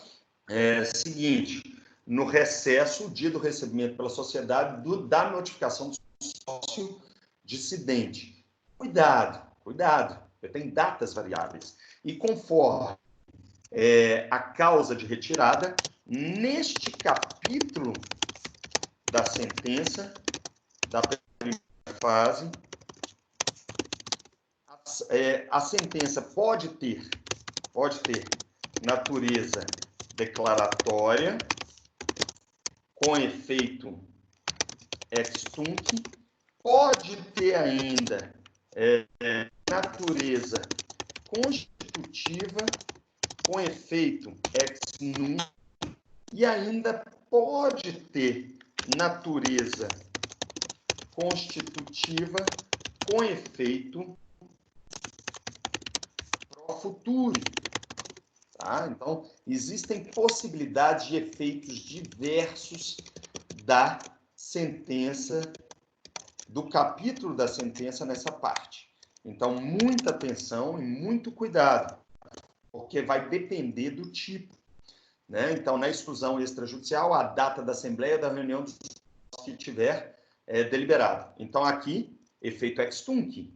A: Seguinte, no recesso, o dia do recebimento pela sociedade da notificação do sócio dissidente. Cuidado, porque tem datas variáveis. E conforme a causa de retirada, neste capítulo da sentença da primeira fase. A sentença pode ter natureza declaratória, com efeito ex tunc, pode ter ainda natureza constitutiva, com efeito ex nunc, e ainda pode ter natureza constitutiva, com efeito pro futuro. Tá? Então, existem possibilidades de efeitos diversos da sentença, do capítulo da sentença nessa parte. Então, muita atenção e muito cuidado, porque vai depender do tipo. Né? Então, na exclusão extrajudicial, a data da assembleia da reunião dos que tiver deliberado. Então, aqui, efeito ex tunc,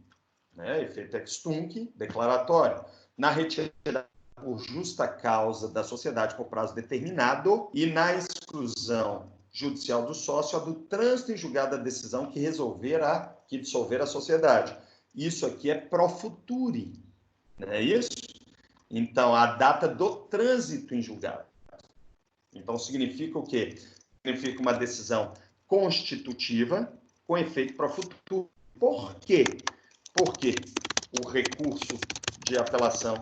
A: né? Efeito ex tunc declaratório. Na retirada por justa causa da sociedade por prazo determinado e na exclusão judicial do sócio, a do trânsito em julgado da decisão que dissolver a sociedade. Isso aqui é pro futuri, não é isso? Então, a data do trânsito em julgado. Então, significa o quê? Significa uma decisão constitutiva com efeito pro futuro. Por quê? Porque o recurso de apelação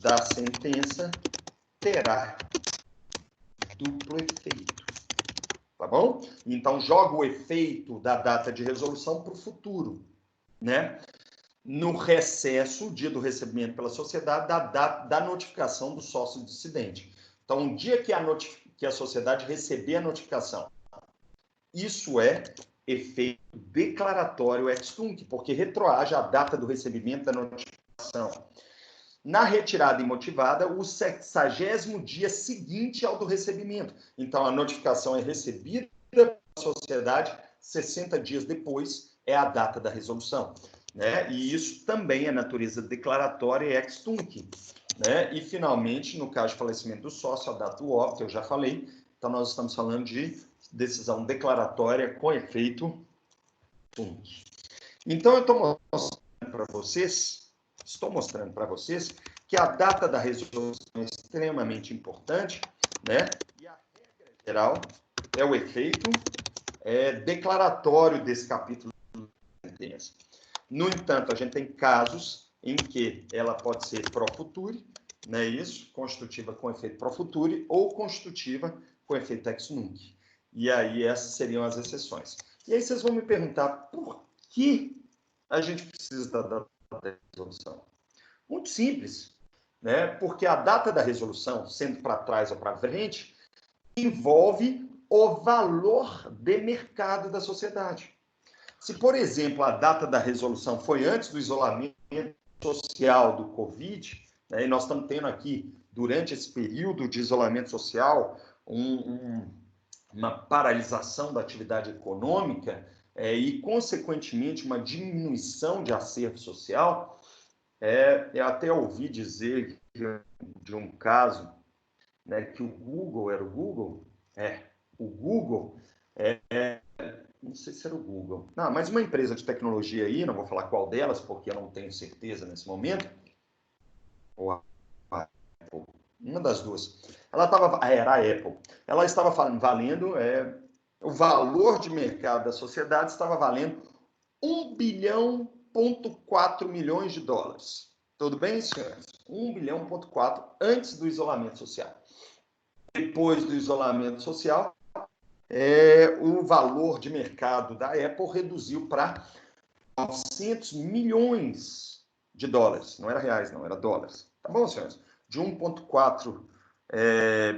A: da sentença terá duplo efeito. Tá bom? Então, joga o efeito da data de resolução para o futuro, né? No recesso, o dia do recebimento pela sociedade, da notificação do sócio dissidente. Então, o dia que a sociedade receber a notificação, isso é efeito declaratório ex tunc, porque retroage à data do recebimento da notificação. Na retirada imotivada, o 60º dia seguinte ao do recebimento. Então, a notificação é recebida pela sociedade, 60 dias depois é a data da resolução. Né? E isso também é natureza declaratória e ex tunc. Né? E, finalmente, no caso de falecimento do sócio, a data do óbito, eu já falei. Então, nós estamos falando de decisão declaratória com efeito tunc. Então, eu estou mostrando para vocês que a data da resolução é extremamente importante, né? E a regra geral é o efeito declaratório desse capítulo da sentença. No entanto, a gente tem casos em que ela pode ser pro futuri, né? Isso, constitutiva com efeito pro futuri, ou constitutiva com efeito ex nunc. E aí essas seriam as exceções. E aí vocês vão me perguntar por que a gente precisa da data da resolução? Muito simples, né? Porque a data da resolução, sendo para trás ou para frente, envolve o valor de mercado da sociedade. Se, por exemplo, a data da resolução foi antes do isolamento social do Covid, né, e nós estamos tendo aqui, durante esse período de isolamento social, uma paralisação da atividade econômica e, consequentemente, uma diminuição de acervo social, eu até ouvi dizer de um caso, né, que o Google, não sei se era o Google, não, mas uma empresa de tecnologia aí, não vou falar qual delas, porque eu não tenho certeza nesse momento, ou a Apple, uma das duas, era a Apple, ela estava valendo, o valor de mercado da sociedade estava valendo 1,4 bilhão de dólares. Tudo bem, senhores? 1,4 bilhão antes do isolamento social. Depois do isolamento social, o valor de mercado da Apple reduziu para 900 milhões de dólares. Não era reais, não, era dólares. Tá bom, senhores? De 1,4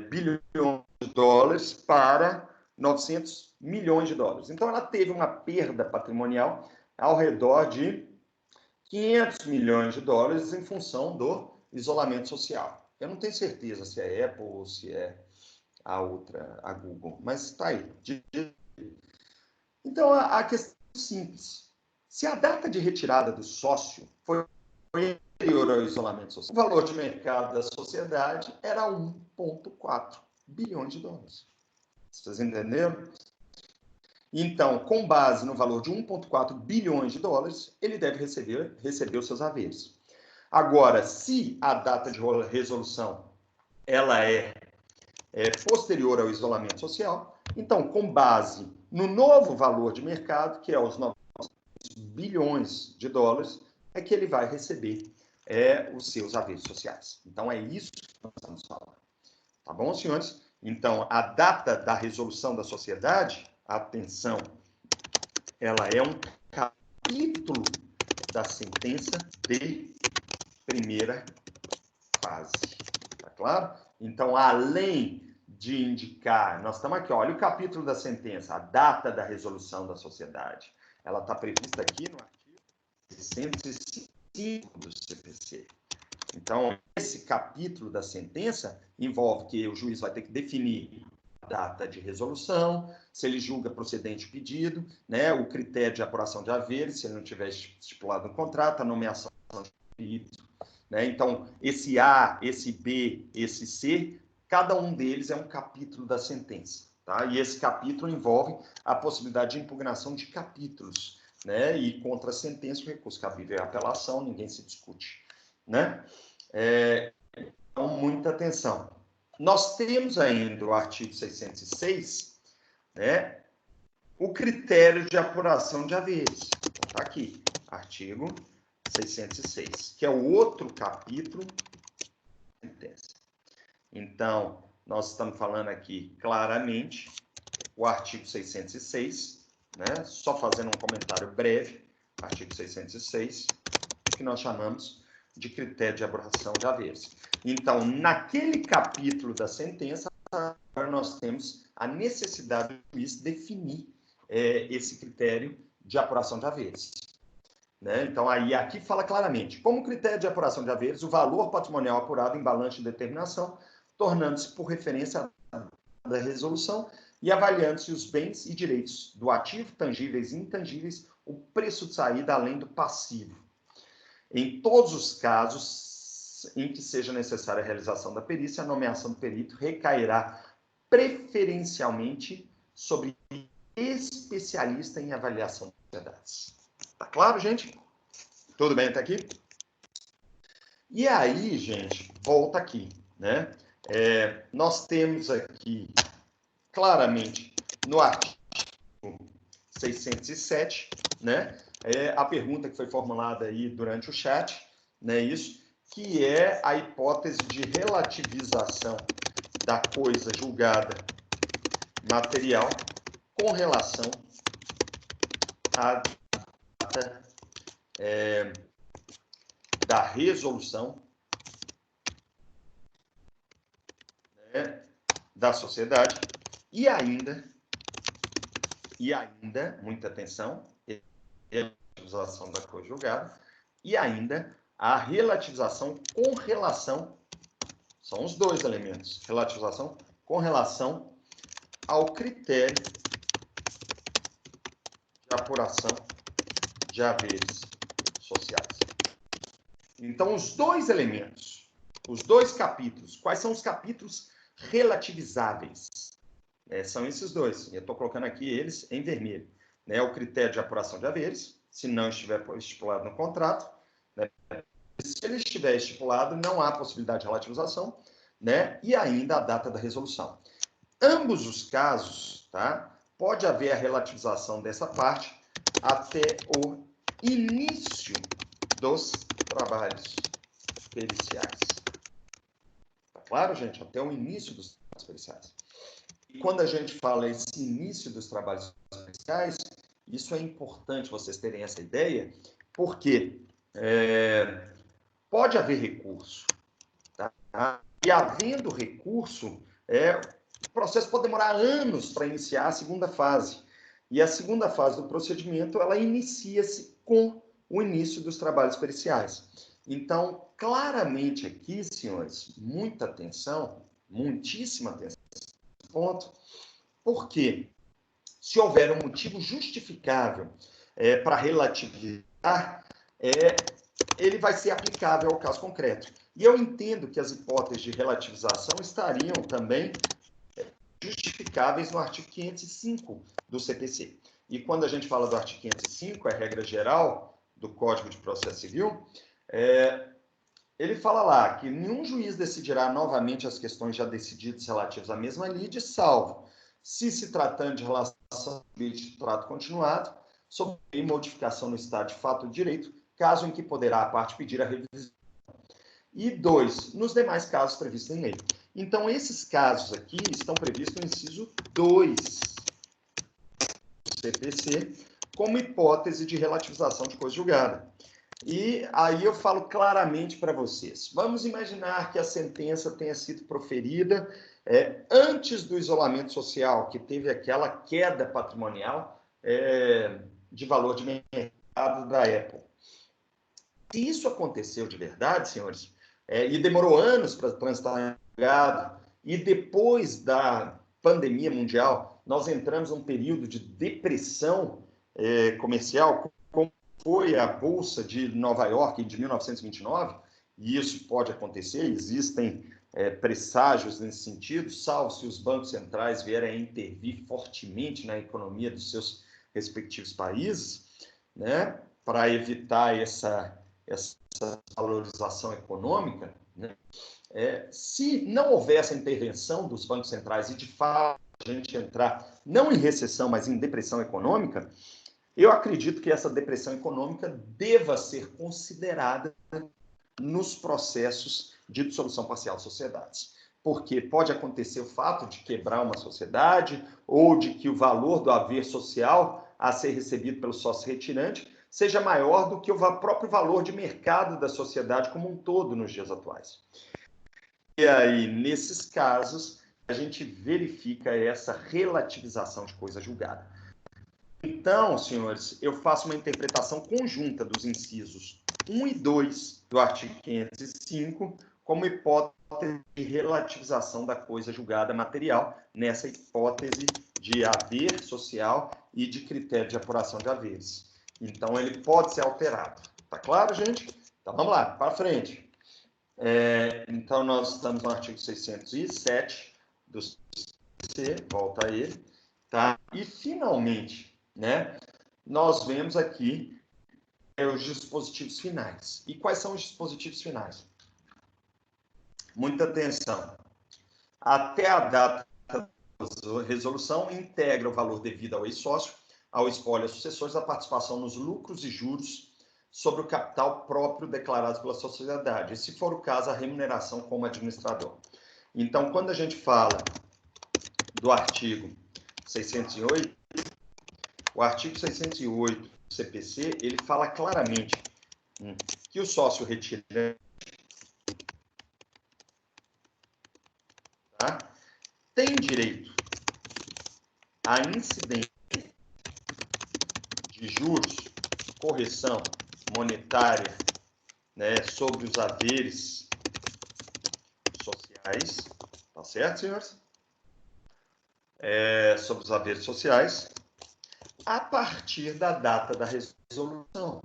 A: bilhão de dólares para 900 milhões de dólares. Então, ela teve uma perda patrimonial ao redor de 500 milhões de dólares em função do isolamento social. Eu não tenho certeza se é Apple ou se é a outra, a Google, mas está aí. Então, a questão é simples. Se a data de retirada do sócio foi anterior ao isolamento social, o valor de mercado da sociedade era 1,4 bilhões de dólares. Vocês entenderam? Então, com base no valor de 1,4 bilhões de dólares, ele deve receber os seus haveres. Agora, se a data de resolução ela é posterior ao isolamento social, então, com base no novo valor de mercado, que é os 900 bilhões de dólares, é que ele vai receber os seus haveres sociais. Então, é isso que nós estamos falando. Tá bom, senhores? Então, a data da resolução da sociedade, atenção, ela é um capítulo da sentença de primeira fase. Tá claro? Então, além de indicar, nós estamos aqui, olha o capítulo da sentença, a data da resolução da sociedade. Ela está prevista aqui no artigo 105 do CPC. Então, esse capítulo da sentença envolve que o juiz vai ter que definir a data de resolução, se ele julga procedente o pedido, né, o critério de apuração de haveres, se ele não tiver estipulado no contrato, a nomeação de perito, né? Então, esse A, esse B, esse C, cada um deles é um capítulo da sentença, tá? E esse capítulo envolve a possibilidade de impugnação de capítulos, né? E contra a sentença, o recurso cabível é a apelação, ninguém se discute, né? Então, muita atenção. Nós temos ainda o artigo 606, né? O critério de apuração de haveres. Está aqui, artigo 606, que é o outro capítulo da sentença. Então, nós estamos falando aqui claramente o artigo 606, né? Só fazendo um comentário breve, artigo 606, que nós chamamos de critério de apuração de haveres. Então, naquele capítulo da sentença, agora nós temos a necessidade do juiz definir esse critério de apuração de haveres. Né? Então, aí aqui fala claramente, como critério de apuração de haveres, o valor patrimonial apurado em balanço de determinação, tornando-se por referência da resolução e avaliando-se os bens e direitos do ativo, tangíveis e intangíveis, o preço de saída além do passivo. Em todos os casos em que seja necessária a realização da perícia, a nomeação do perito recairá preferencialmente sobre especialista em avaliação de sociedades. Tá claro, gente? Tudo bem até aqui? E aí, gente, volta aqui, né? Nós temos aqui, claramente, no artigo 607, né? A pergunta que foi formulada aí durante o chat, né? Isso, que é a hipótese de relativização da coisa julgada material com relação à data da resolução, né, da sociedade e ainda, muita atenção, relativização da coisa julgada e ainda a relativização com relação, são os dois elementos, relativização com relação ao critério de apuração de haveres sociais. Então, os dois elementos, os dois capítulos, quais são os capítulos relativizáveis? São esses dois, eu estou colocando aqui eles em vermelho. Né? O critério de apuração de haveres, se não estiver estipulado no contrato, né? Se ele estiver estipulado, não há possibilidade de relativização, né? E ainda a data da resolução. Ambos os casos, tá? Pode haver a relativização dessa parte até o início dos trabalhos periciais. Tá claro, gente? Até o início dos trabalhos periciais. E quando a gente fala esse início dos trabalhos periciais, isso é importante vocês terem essa ideia, porque pode haver recurso, tá? E havendo recurso, o processo pode demorar anos para iniciar a segunda fase. E a segunda fase do procedimento, ela inicia-se com o início dos trabalhos periciais. Então, claramente aqui, senhores, muita atenção, muitíssima atenção nesse ponto, porque se houver um motivo justificável para relativizar, ele vai ser aplicável ao caso concreto. E eu entendo que as hipóteses de relativização estariam também justificáveis no artigo 505 do CPC. e quando a gente fala do artigo 505, a regra geral do Código de Processo Civil, ele fala lá que nenhum juiz decidirá novamente as questões já decididas relativas à mesma lide, salvo se tratando de relação de trato continuado, sob modificação no estado de fato do direito, caso em que poderá a parte pedir a revisão. E 2, nos demais casos previstos em lei. Então, esses casos aqui estão previstos no inciso 2 do CPC, como hipótese de relativização de coisa julgada. E aí eu falo claramente para vocês. Vamos imaginar que a sentença tenha sido proferida antes do isolamento social, que teve aquela queda patrimonial de valor de mercado da Apple. Se isso aconteceu de verdade, senhores, e demorou anos para transitar em julgado, e depois da pandemia mundial, nós entramos num período de depressão comercial, como foi a Bolsa de Nova York de 1929, e isso pode acontecer, existem presságios nesse sentido, salvo se os bancos centrais vierem a intervir fortemente na economia dos seus respectivos países, né, para evitar essa valorização econômica, né? Se não houver essa intervenção dos bancos centrais e, de fato, a gente entrar não em recessão, mas em depressão econômica, eu acredito que essa depressão econômica deva ser considerada nos processos de dissolução parcial de sociedades. Porque pode acontecer o fato de quebrar uma sociedade ou de que o valor do haver social a ser recebido pelo sócio retirante seja maior do que o próprio valor de mercado da sociedade como um todo nos dias atuais. E aí, nesses casos, a gente verifica essa relativização de coisa julgada. Então, senhores, eu faço uma interpretação conjunta dos incisos 1 e 2 do artigo 505 como hipótese de relativização da coisa julgada material, nessa hipótese de haver social e de critério de apuração de haveres. Então, ele pode ser alterado. Tá claro, gente? Então, vamos lá, para frente. Então, nós estamos no artigo 607 do CPC, volta a ele, tá? E, finalmente, né, nós vemos aqui os dispositivos finais. E quais são os dispositivos finais? Muita atenção. Até a data da resolução, integra o valor devido ao ex-sócio, ao espólio aos sucessores, a participação nos lucros e juros sobre o capital próprio declarado pela sociedade, e, se for o caso, a remuneração como administrador. Então, quando a gente fala do artigo 608, o artigo 608 do CPC, ele fala claramente que o sócio retirante tem direito à incidência de juros, correção monetária, né, sobre os haveres sociais, tá certo, senhores? Sobre os haveres sociais, a partir da data da resolução.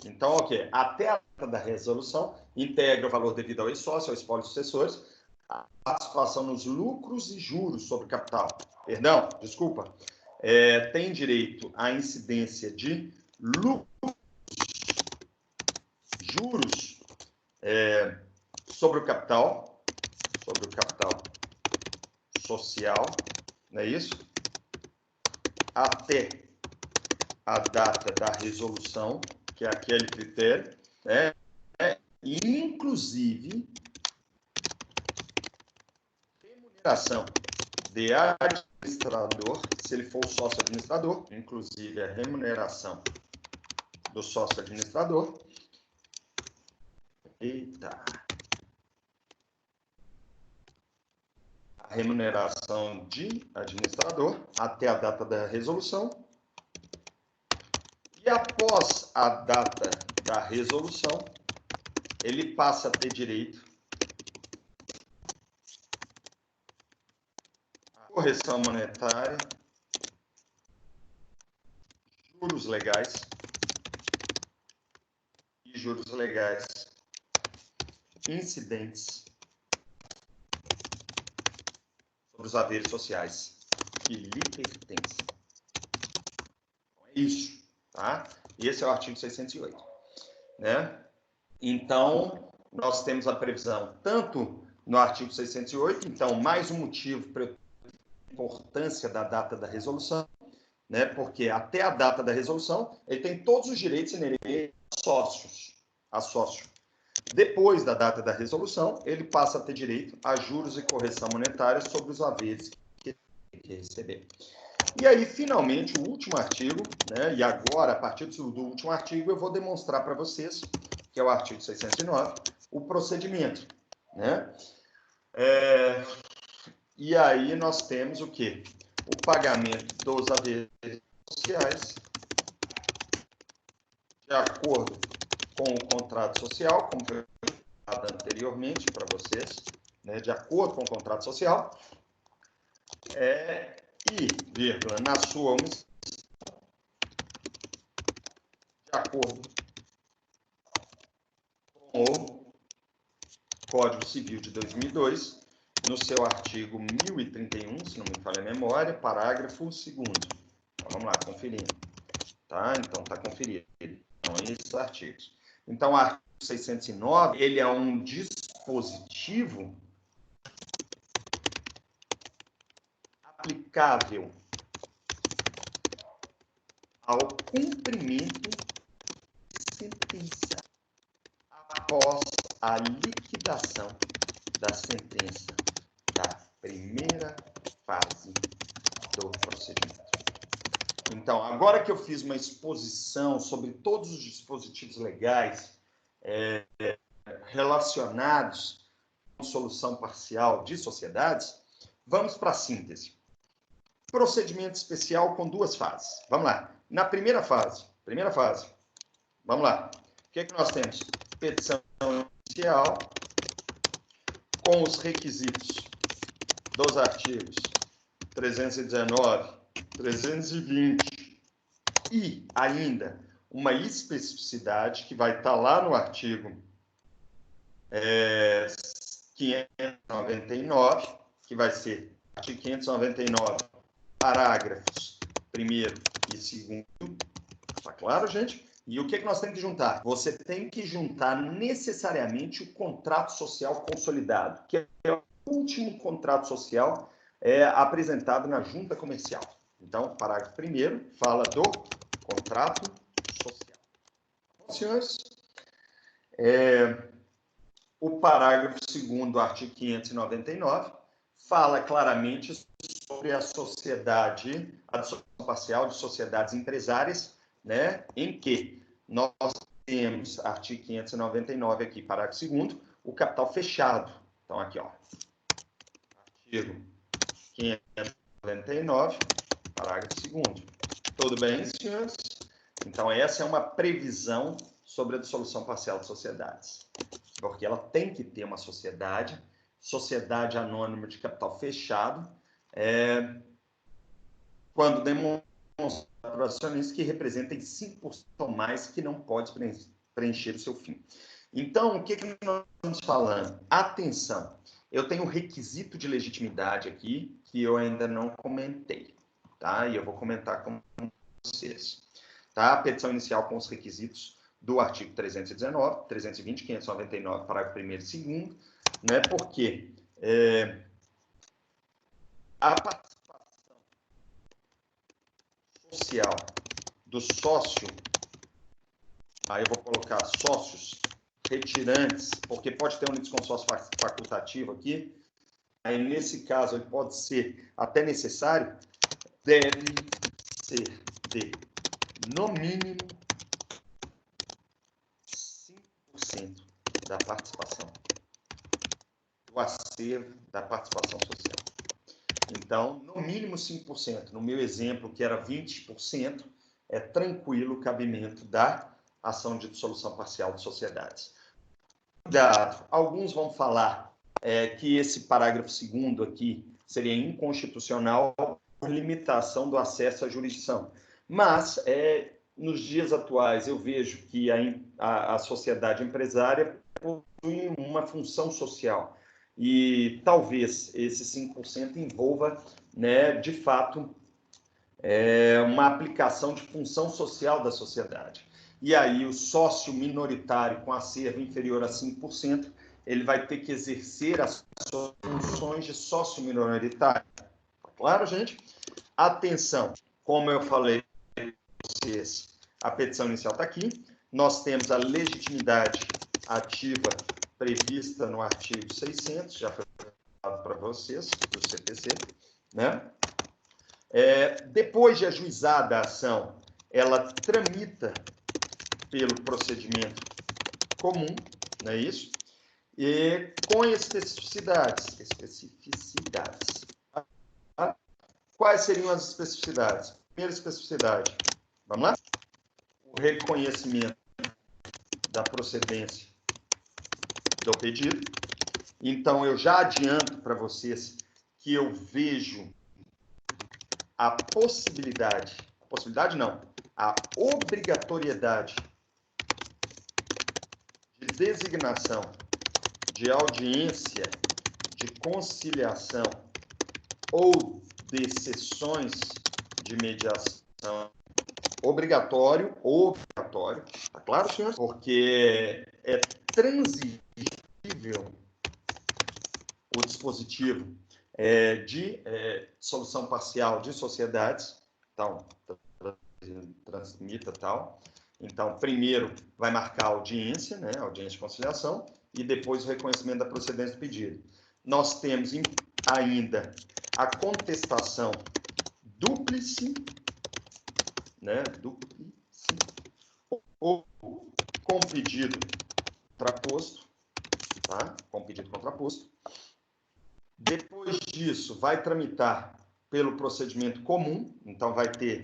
A: Então, ok, até a data da resolução, integra o valor devido ao ex-sócio, ao espólio dos sucessores, a participação nos lucros e juros sobre o capital. Perdão, desculpa. Tem direito à incidência de lucros, juros sobre o capital social, não é isso? Até a data da resolução, que é aquele critério, e inclusive remuneração de administrador, se ele for o sócio administrador, inclusive a remuneração do sócio administrador. A remuneração de administrador até a data da resolução. E após a data da resolução, ele passa a ter direito à correção monetária, juros legais e juros legais incidentes sobre os haveres sociais que lhe pertencem. Isso, tá? Esse é o artigo 608, né? Então, nós temos a previsão tanto no artigo 608, então, mais um motivo para a importância da data da resolução, né? Porque até a data da resolução, ele tem todos os direitos inerentes a sócio. Depois da data da resolução, ele passa a ter direito a juros e correção monetária sobre os haveres que tem que receber. E aí, finalmente, o último artigo, né? E agora, a partir do último artigo, eu vou demonstrar para vocês, que é o artigo 609, o procedimento, né? E aí nós temos o quê? O pagamento dos haveres sociais de acordo com o contrato social, como foi falado anteriormente para vocês, né? De acordo com o contrato social, e, vírgula, na sua omissão, de acordo com o Código Civil de 2002, no seu artigo 1031, se não me falha a memória, parágrafo 2º. Então, vamos lá, conferindo. Tá? Então, está conferido. Então, esses artigos. Então, o artigo 609, ele é um dispositivo aplicável ao cumprimento de sentença após a liquidação da sentença da primeira fase do procedimento. Então, agora que eu fiz uma exposição sobre todos os dispositivos legais relacionados com solução parcial de sociedades, vamos para a síntese. Procedimento especial com duas fases. Vamos lá. Na primeira fase, vamos lá. O que é que nós temos? Petição inicial com os requisitos dos artigos 319, 320 e ainda uma especificidade que vai estar lá no artigo 599, que vai ser artigo 599, parágrafos 1º e 2º. Tá claro, gente? E o que é que nós temos que juntar? Você tem que juntar necessariamente o contrato social consolidado, que é o último contrato social apresentado na junta comercial. Então, parágrafo 1º fala do contrato social. Bom, senhores, o parágrafo 2º do artigo 599 fala claramente sobre a sociedade, a dissolução parcial de sociedades empresárias, né, em que nós temos, artigo 599 aqui, parágrafo 2º, o capital fechado. Então, aqui, ó, artigo 599, parágrafo 2º. Tudo bem, senhores? Então, essa é uma previsão sobre a dissolução parcial de sociedades, porque ela tem que ter uma sociedade anônima de capital fechado, quando demonstra para os acionistas que representem 5% ou mais que não pode preencher o seu fim. Então, o que nós estamos falando? Atenção, eu tenho um requisito de legitimidade aqui que eu ainda não comentei, tá? E eu vou comentar com vocês. Tá? A petição inicial com os requisitos do artigo 319, 320, 599, parágrafo 1º e 2º, né? Porque a participação social do sócio, aí eu vou colocar sócios retirantes, porque pode ter um litisconsórcio facultativo aqui, aí nesse caso ele pode ser até necessário, deve ser de, no mínimo, 5% da participação, do acervo da participação social. Então, no mínimo 5%. No meu exemplo, que era 20%, é tranquilo o cabimento da ação de dissolução parcial de sociedades. Cuidado, alguns vão falar que esse parágrafo 2º aqui seria inconstitucional por limitação do acesso à jurisdição. Mas, nos dias atuais, eu vejo que a sociedade empresária possui uma função social. E talvez esse 5% envolva, né, de fato, uma aplicação de função social da sociedade. E aí o sócio minoritário com acervo inferior a 5%, ele vai ter que exercer as suas funções de sócio minoritário. Claro, gente? Atenção, como eu falei para vocês, a petição inicial está aqui. Nós temos a legitimidade ativa prevista no artigo 600, já foi falado para vocês, do CPC, né? Depois de ajuizada a ação, ela tramita pelo procedimento comum, não é isso? E com especificidades. Tá? Quais seriam as especificidades? Primeira especificidade, vamos lá? O reconhecimento da procedência do pedido. Então, eu já adianto para vocês que eu vejo a possibilidade não, a obrigatoriedade de designação de audiência de conciliação ou de sessões de mediação obrigatório, tá claro, senhor? Porque é transível o dispositivo de solução parcial de sociedades, então, transmita tal. Então, primeiro vai marcar a audiência, né, audiência de conciliação, e depois o reconhecimento da procedência do pedido. Nós temos ainda a contestação dúplice, né, ou com pedido contraposto, tá? Com pedido contraposto. Depois disso, vai tramitar pelo procedimento comum, então vai ter,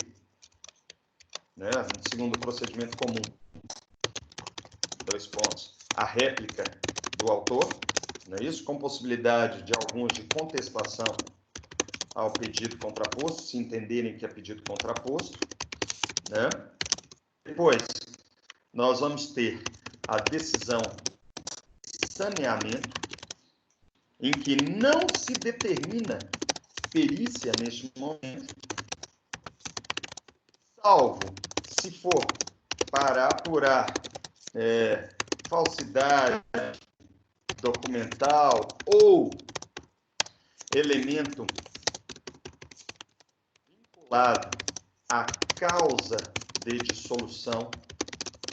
A: né, segundo o procedimento comum, 2 pontos, a réplica do autor, não é isso? Com possibilidade de alguns de contestação ao pedido contraposto, se entenderem que é pedido contraposto, né? Depois, nós vamos ter a decisão de saneamento, em que não se determina perícia neste momento, salvo se for para apurar falsidade documental ou elemento vinculado à causa de dissolução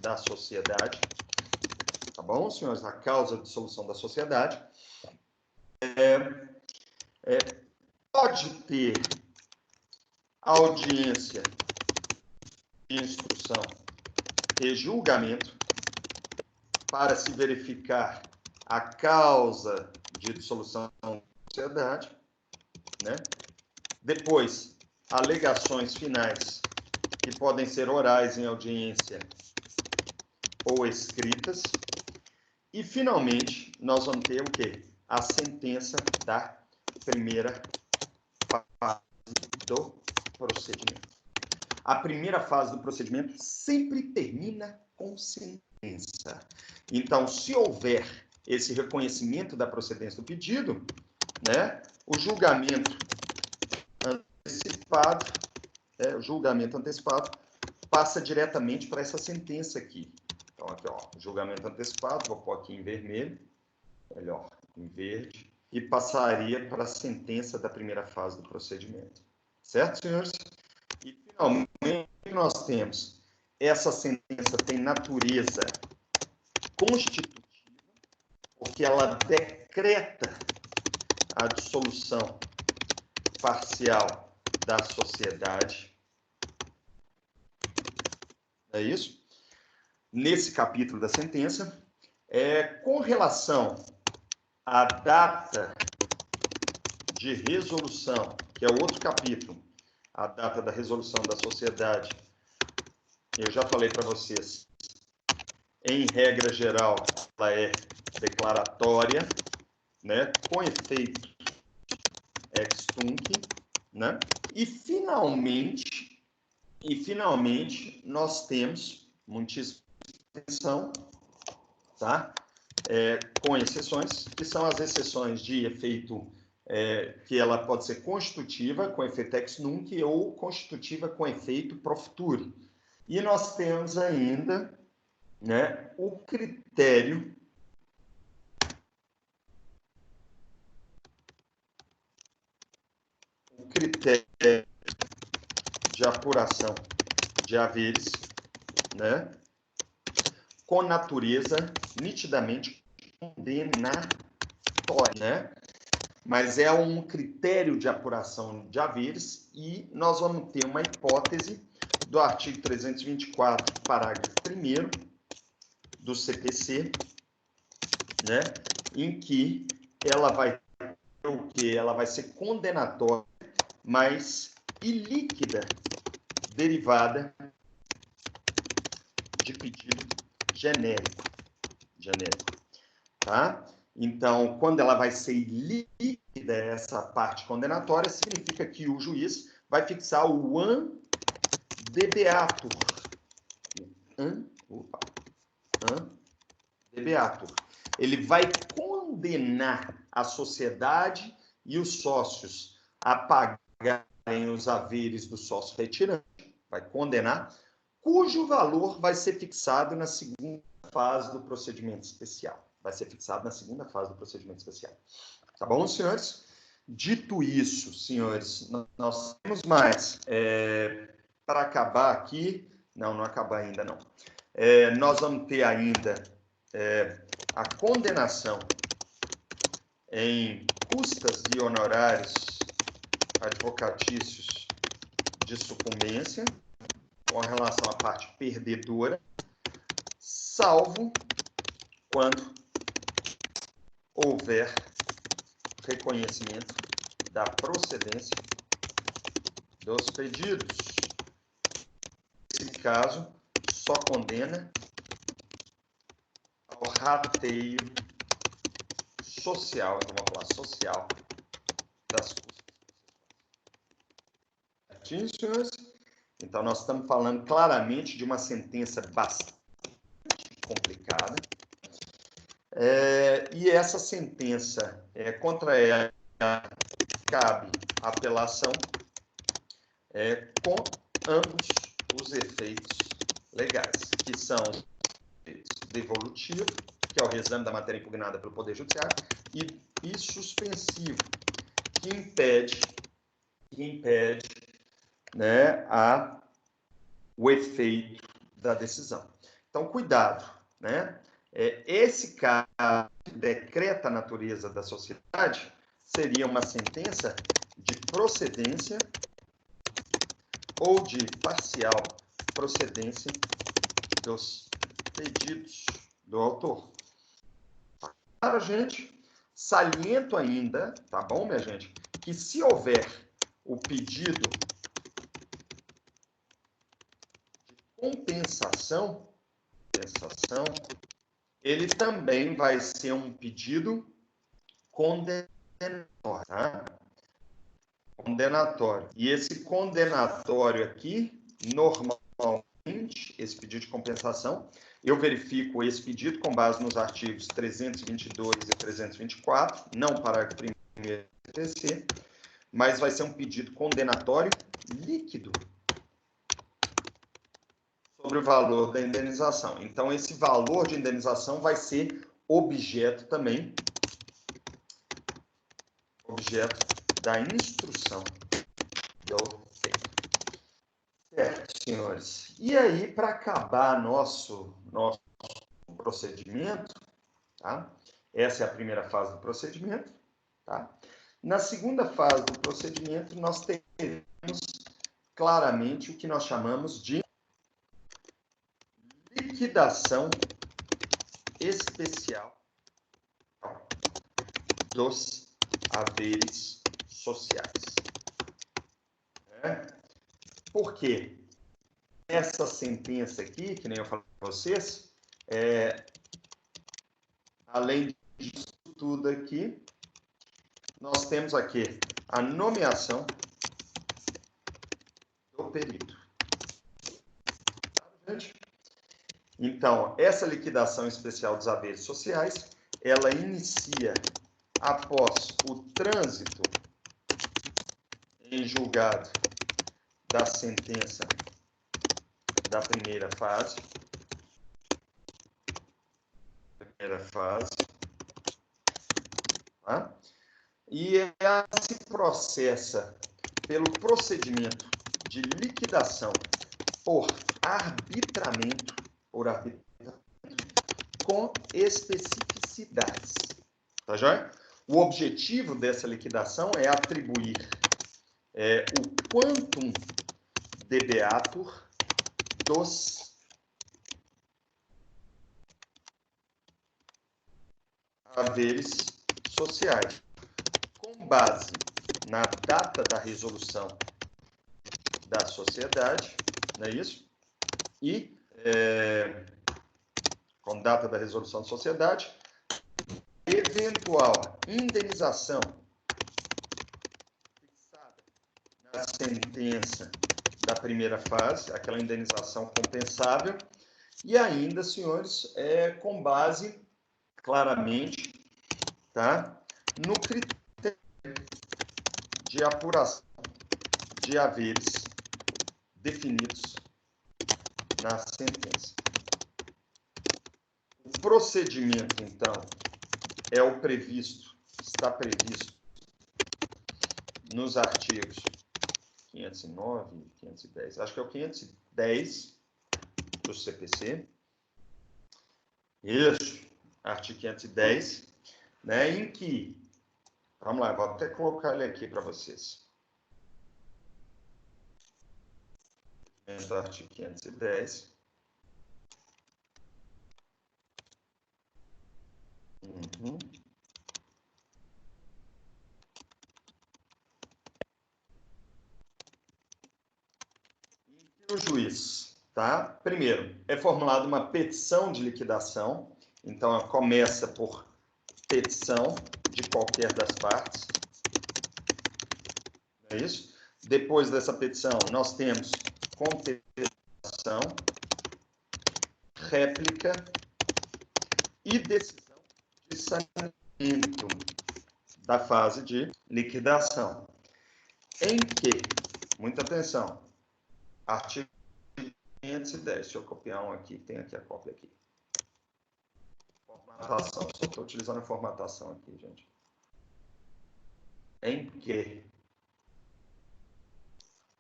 A: da sociedade. Tá bom, senhores? A causa de dissolução da sociedade. Pode ter audiência de instrução e julgamento para se verificar a causa de dissolução da sociedade, né? Depois, alegações finais, que podem ser orais em audiência ou escritas. E, finalmente, nós vamos ter o quê? A sentença da primeira fase do procedimento. A primeira fase do procedimento sempre termina com sentença. Então, se houver esse reconhecimento da procedência do pedido, né, o julgamento antecipado, passa diretamente para essa sentença aqui. Então, aqui, ó, julgamento antecipado, vou pôr aqui em vermelho, melhor, em verde, e passaria para a sentença da primeira fase do procedimento. Certo, senhores? E, finalmente, nós temos essa sentença tem natureza constitutiva, porque ela decreta a dissolução parcial da sociedade. É isso? Nesse capítulo da sentença, com relação à data de resolução, que é outro capítulo, a data da resolução da sociedade, eu já falei para vocês, em regra geral, ela é declaratória, né, com efeito ex tunc, né? E finalmente nós temos muitíssima atenção, tá? Com exceções, que são as exceções de efeito que ela pode ser constitutiva com efeito ex nunc ou constitutiva com efeito pro futuro. E nós temos ainda, né, o critério de apuração de haveres, né, com natureza nitidamente condenatória, né? Mas é um critério de apuração de haveres e nós vamos ter uma hipótese do artigo 324, parágrafo 1º do CPC, né, em que ela vai ter o quê? Ela vai ser condenatória, mas ilíquida, derivada de pedido genérico, tá? Então, quando ela vai ser ilíquida, essa parte condenatória, significa que o juiz vai fixar o an debeatur. Debeatur. Ele vai condenar a sociedade e os sócios a pagarem os haveres do sócio retirante, vai condenar, cujo valor vai ser fixado na segunda fase do procedimento especial. Vai ser fixado na segunda fase do procedimento especial. Tá bom, senhores? Dito isso, senhores, nós temos mais. Para acabar aqui, não acabar ainda não. Nós vamos ter ainda a condenação em custas e honorários advocatícios de sucumbência com relação à parte perdedora, salvo quando houver reconhecimento da procedência dos pedidos. Nesse caso, só condena ao rateio social, então vamos falar social, das custas. Certinho, senhores? Então, nós estamos falando claramente de uma sentença bastante complicada. E essa sentença, contra ela, cabe apelação com ambos os efeitos legais, que são devolutivo, que é o reexame da matéria impugnada pelo Poder Judiciário, e suspensivo, que impede né, o efeito da decisão. Então, cuidado, né? Esse caso que decreta a natureza da sociedade seria uma sentença de procedência ou de parcial procedência dos pedidos do autor. Para a gente, saliento ainda, tá bom, minha gente, que se houver o pedido de compensação, ele também vai ser um pedido condenatório, tá? Condenatório. E esse condenatório aqui, normalmente, esse pedido de compensação, eu verifico esse pedido com base nos artigos 322 e 324, não parágrafo 1º do CPC, mas vai ser um pedido condenatório líquido sobre o valor da indenização. Então, esse valor de indenização vai ser objeto também, da instrução do feito. Certo, senhores. E aí, para acabar nosso procedimento, tá? Essa é a primeira fase do procedimento, tá? Na segunda fase do procedimento, nós teremos claramente o que nós chamamos de liquidação especial dos haveres sociais. Por quê? Essa sentença aqui, que nem eu falei para vocês, além disso tudo aqui, nós temos aqui a nomeação do perito. Tá, gente? Então, essa liquidação especial dos haveres sociais, ela inicia após o trânsito em julgado da sentença da primeira fase, tá? E ela se processa pelo procedimento de liquidação por arbitramento, com especificidades, tá joia? O objetivo dessa liquidação é atribuir o quantum debeatur dos haveres sociais, com base na data da resolução da sociedade, não é isso? E, com data da resolução da sociedade, eventual indenização fixada na sentença da primeira fase, aquela indenização compensável, e ainda, senhores, com base claramente, tá, no critério de apuração de haveres definidos na sentença. O procedimento, então, é o previsto, está previsto nos artigos 509 e 510, acho que é o 510 do CPC, isso, artigo 510, né, em que, vamos lá, vou até colocar ele aqui para vocês. Artigo 510. O juiz, tá? Primeiro, é formulada uma petição de liquidação, então ela começa por petição de qualquer das partes, não é isso? Depois dessa petição, nós temos contestação, réplica e decisão de saneamento da fase de liquidação. Em que, muita atenção, artigo 510, deixa eu copiar um aqui, tem aqui a cópia aqui. Formatação, só estou utilizando a formatação aqui, gente. Em que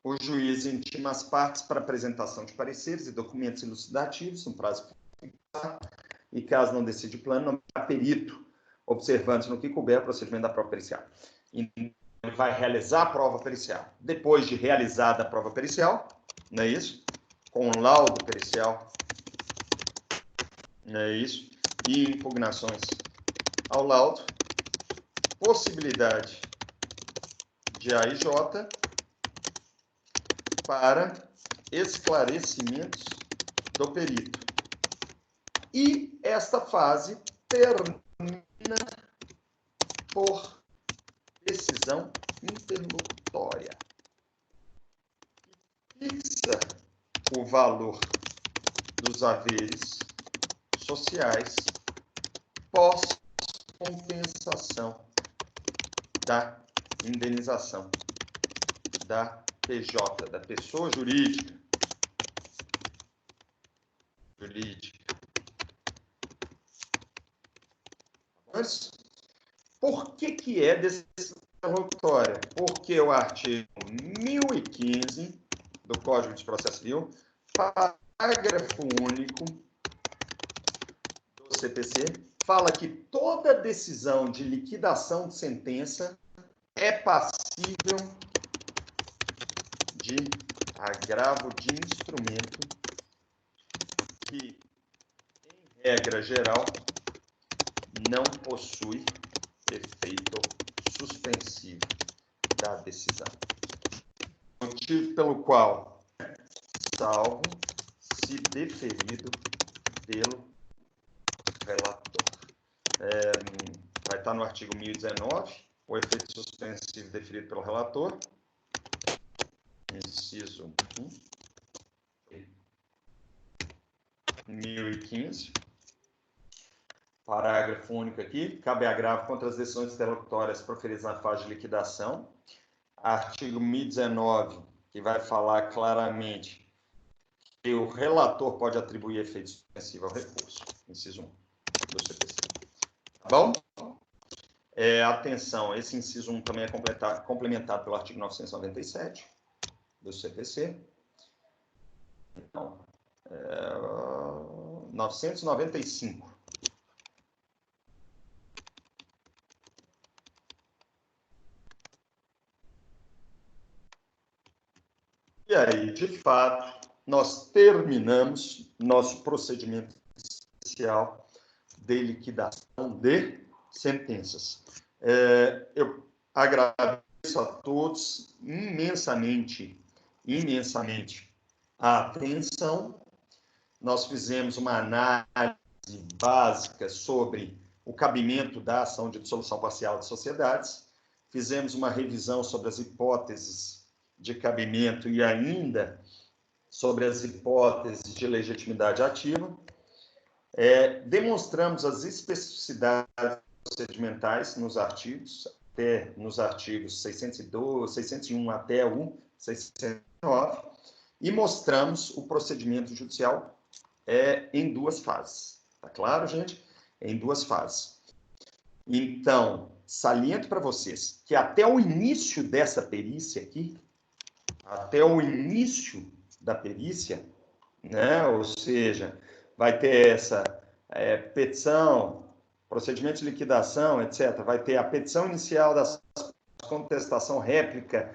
A: o juiz intima as partes para apresentação de pareceres e documentos elucidativos, no prazo fixado, e caso não decide o plano, nomear perito, observando-se no que couber o procedimento da prova pericial. Então, ele vai realizar a prova pericial. Depois de realizada a prova pericial, não é isso? Com o laudo pericial, não é isso? E impugnações ao laudo, possibilidade de AIJ para esclarecimentos do perito. E esta fase termina por decisão interlocutória. Fixa o valor dos haveres sociais pós compensação da indenização da PJ, da pessoa jurídica. Mas, por que é decisão interlocutória? Porque o artigo 1015 do Código de Processo Civil, parágrafo único do CPC, fala que toda decisão de liquidação de sentença é passível de agravo de instrumento que, em regra geral, não possui efeito suspensivo da decisão. Motivo pelo qual, salvo se deferido pelo relator. Vai estar no artigo 1019, o efeito suspensivo deferido pelo relator, inciso 1, 1015, Parágrafo único aqui. Cabe agravo contra as decisões interlocutórias proferidas na fase de liquidação. Artigo 1019, que vai falar claramente que o relator pode atribuir efeito suspensivo ao recurso. Inciso 1 do CPC. Tá bom? Atenção, esse inciso 1 também é complementado pelo artigo 997 do CPC. Então, 995. E aí, de fato, nós terminamos nosso procedimento especial de liquidação de sentenças. Eu agradeço a todos imensamente a atenção. Nós fizemos uma análise básica sobre o cabimento da ação de dissolução parcial de sociedades, fizemos uma revisão sobre as hipóteses de cabimento e ainda sobre as hipóteses de legitimidade ativa, demonstramos as especificidades procedimentais nos artigos 602, 601 até o 609, e mostramos o procedimento judicial em duas fases. Tá claro, gente? Em duas fases. Então, saliento para vocês que até o início dessa perícia aqui, até o início da perícia, né? Ou seja, vai ter essa petição, procedimento de liquidação, etc. Vai ter a petição inicial da contestação réplica.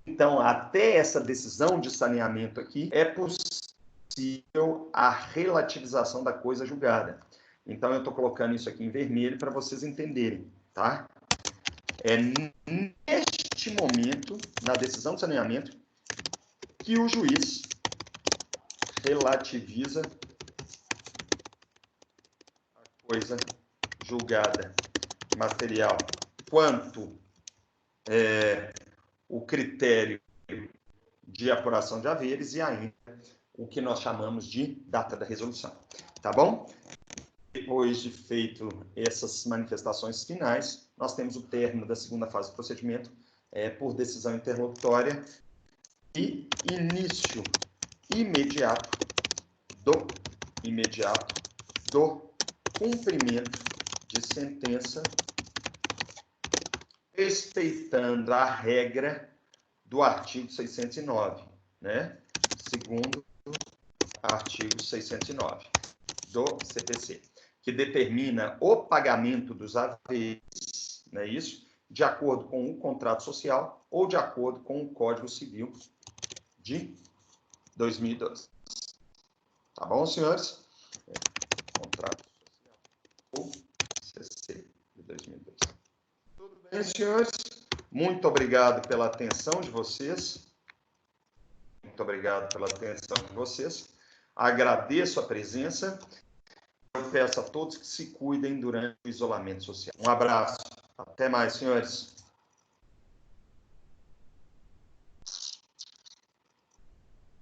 A: Então, até essa decisão de saneamento aqui, é possível a relativização da coisa julgada. Então, eu estou colocando isso aqui em vermelho para vocês entenderem, tá? Neste momento, na decisão de saneamento, que o juiz relativiza a coisa julgada material, quanto o critério de apuração de haveres e ainda o que nós chamamos de data da resolução. Tá bom? Depois de feito essas manifestações finais, nós temos o término da segunda fase do procedimento por decisão interlocutória e início imediato do cumprimento de sentença, respeitando a regra do artigo 609, né? Segundo artigo 609 do CPC, que determina o pagamento dos haveres, não é isso? De acordo com o contrato social ou de acordo com o Código Civil de 2012. Tá bom, senhores? Contrato social ou CC de 2012. Tudo bem, senhores? Muito obrigado pela atenção de vocês. Muito obrigado pela atenção de vocês. Agradeço a presença. Eu peço a todos que se cuidem durante o isolamento social. Um abraço. Até mais, senhores.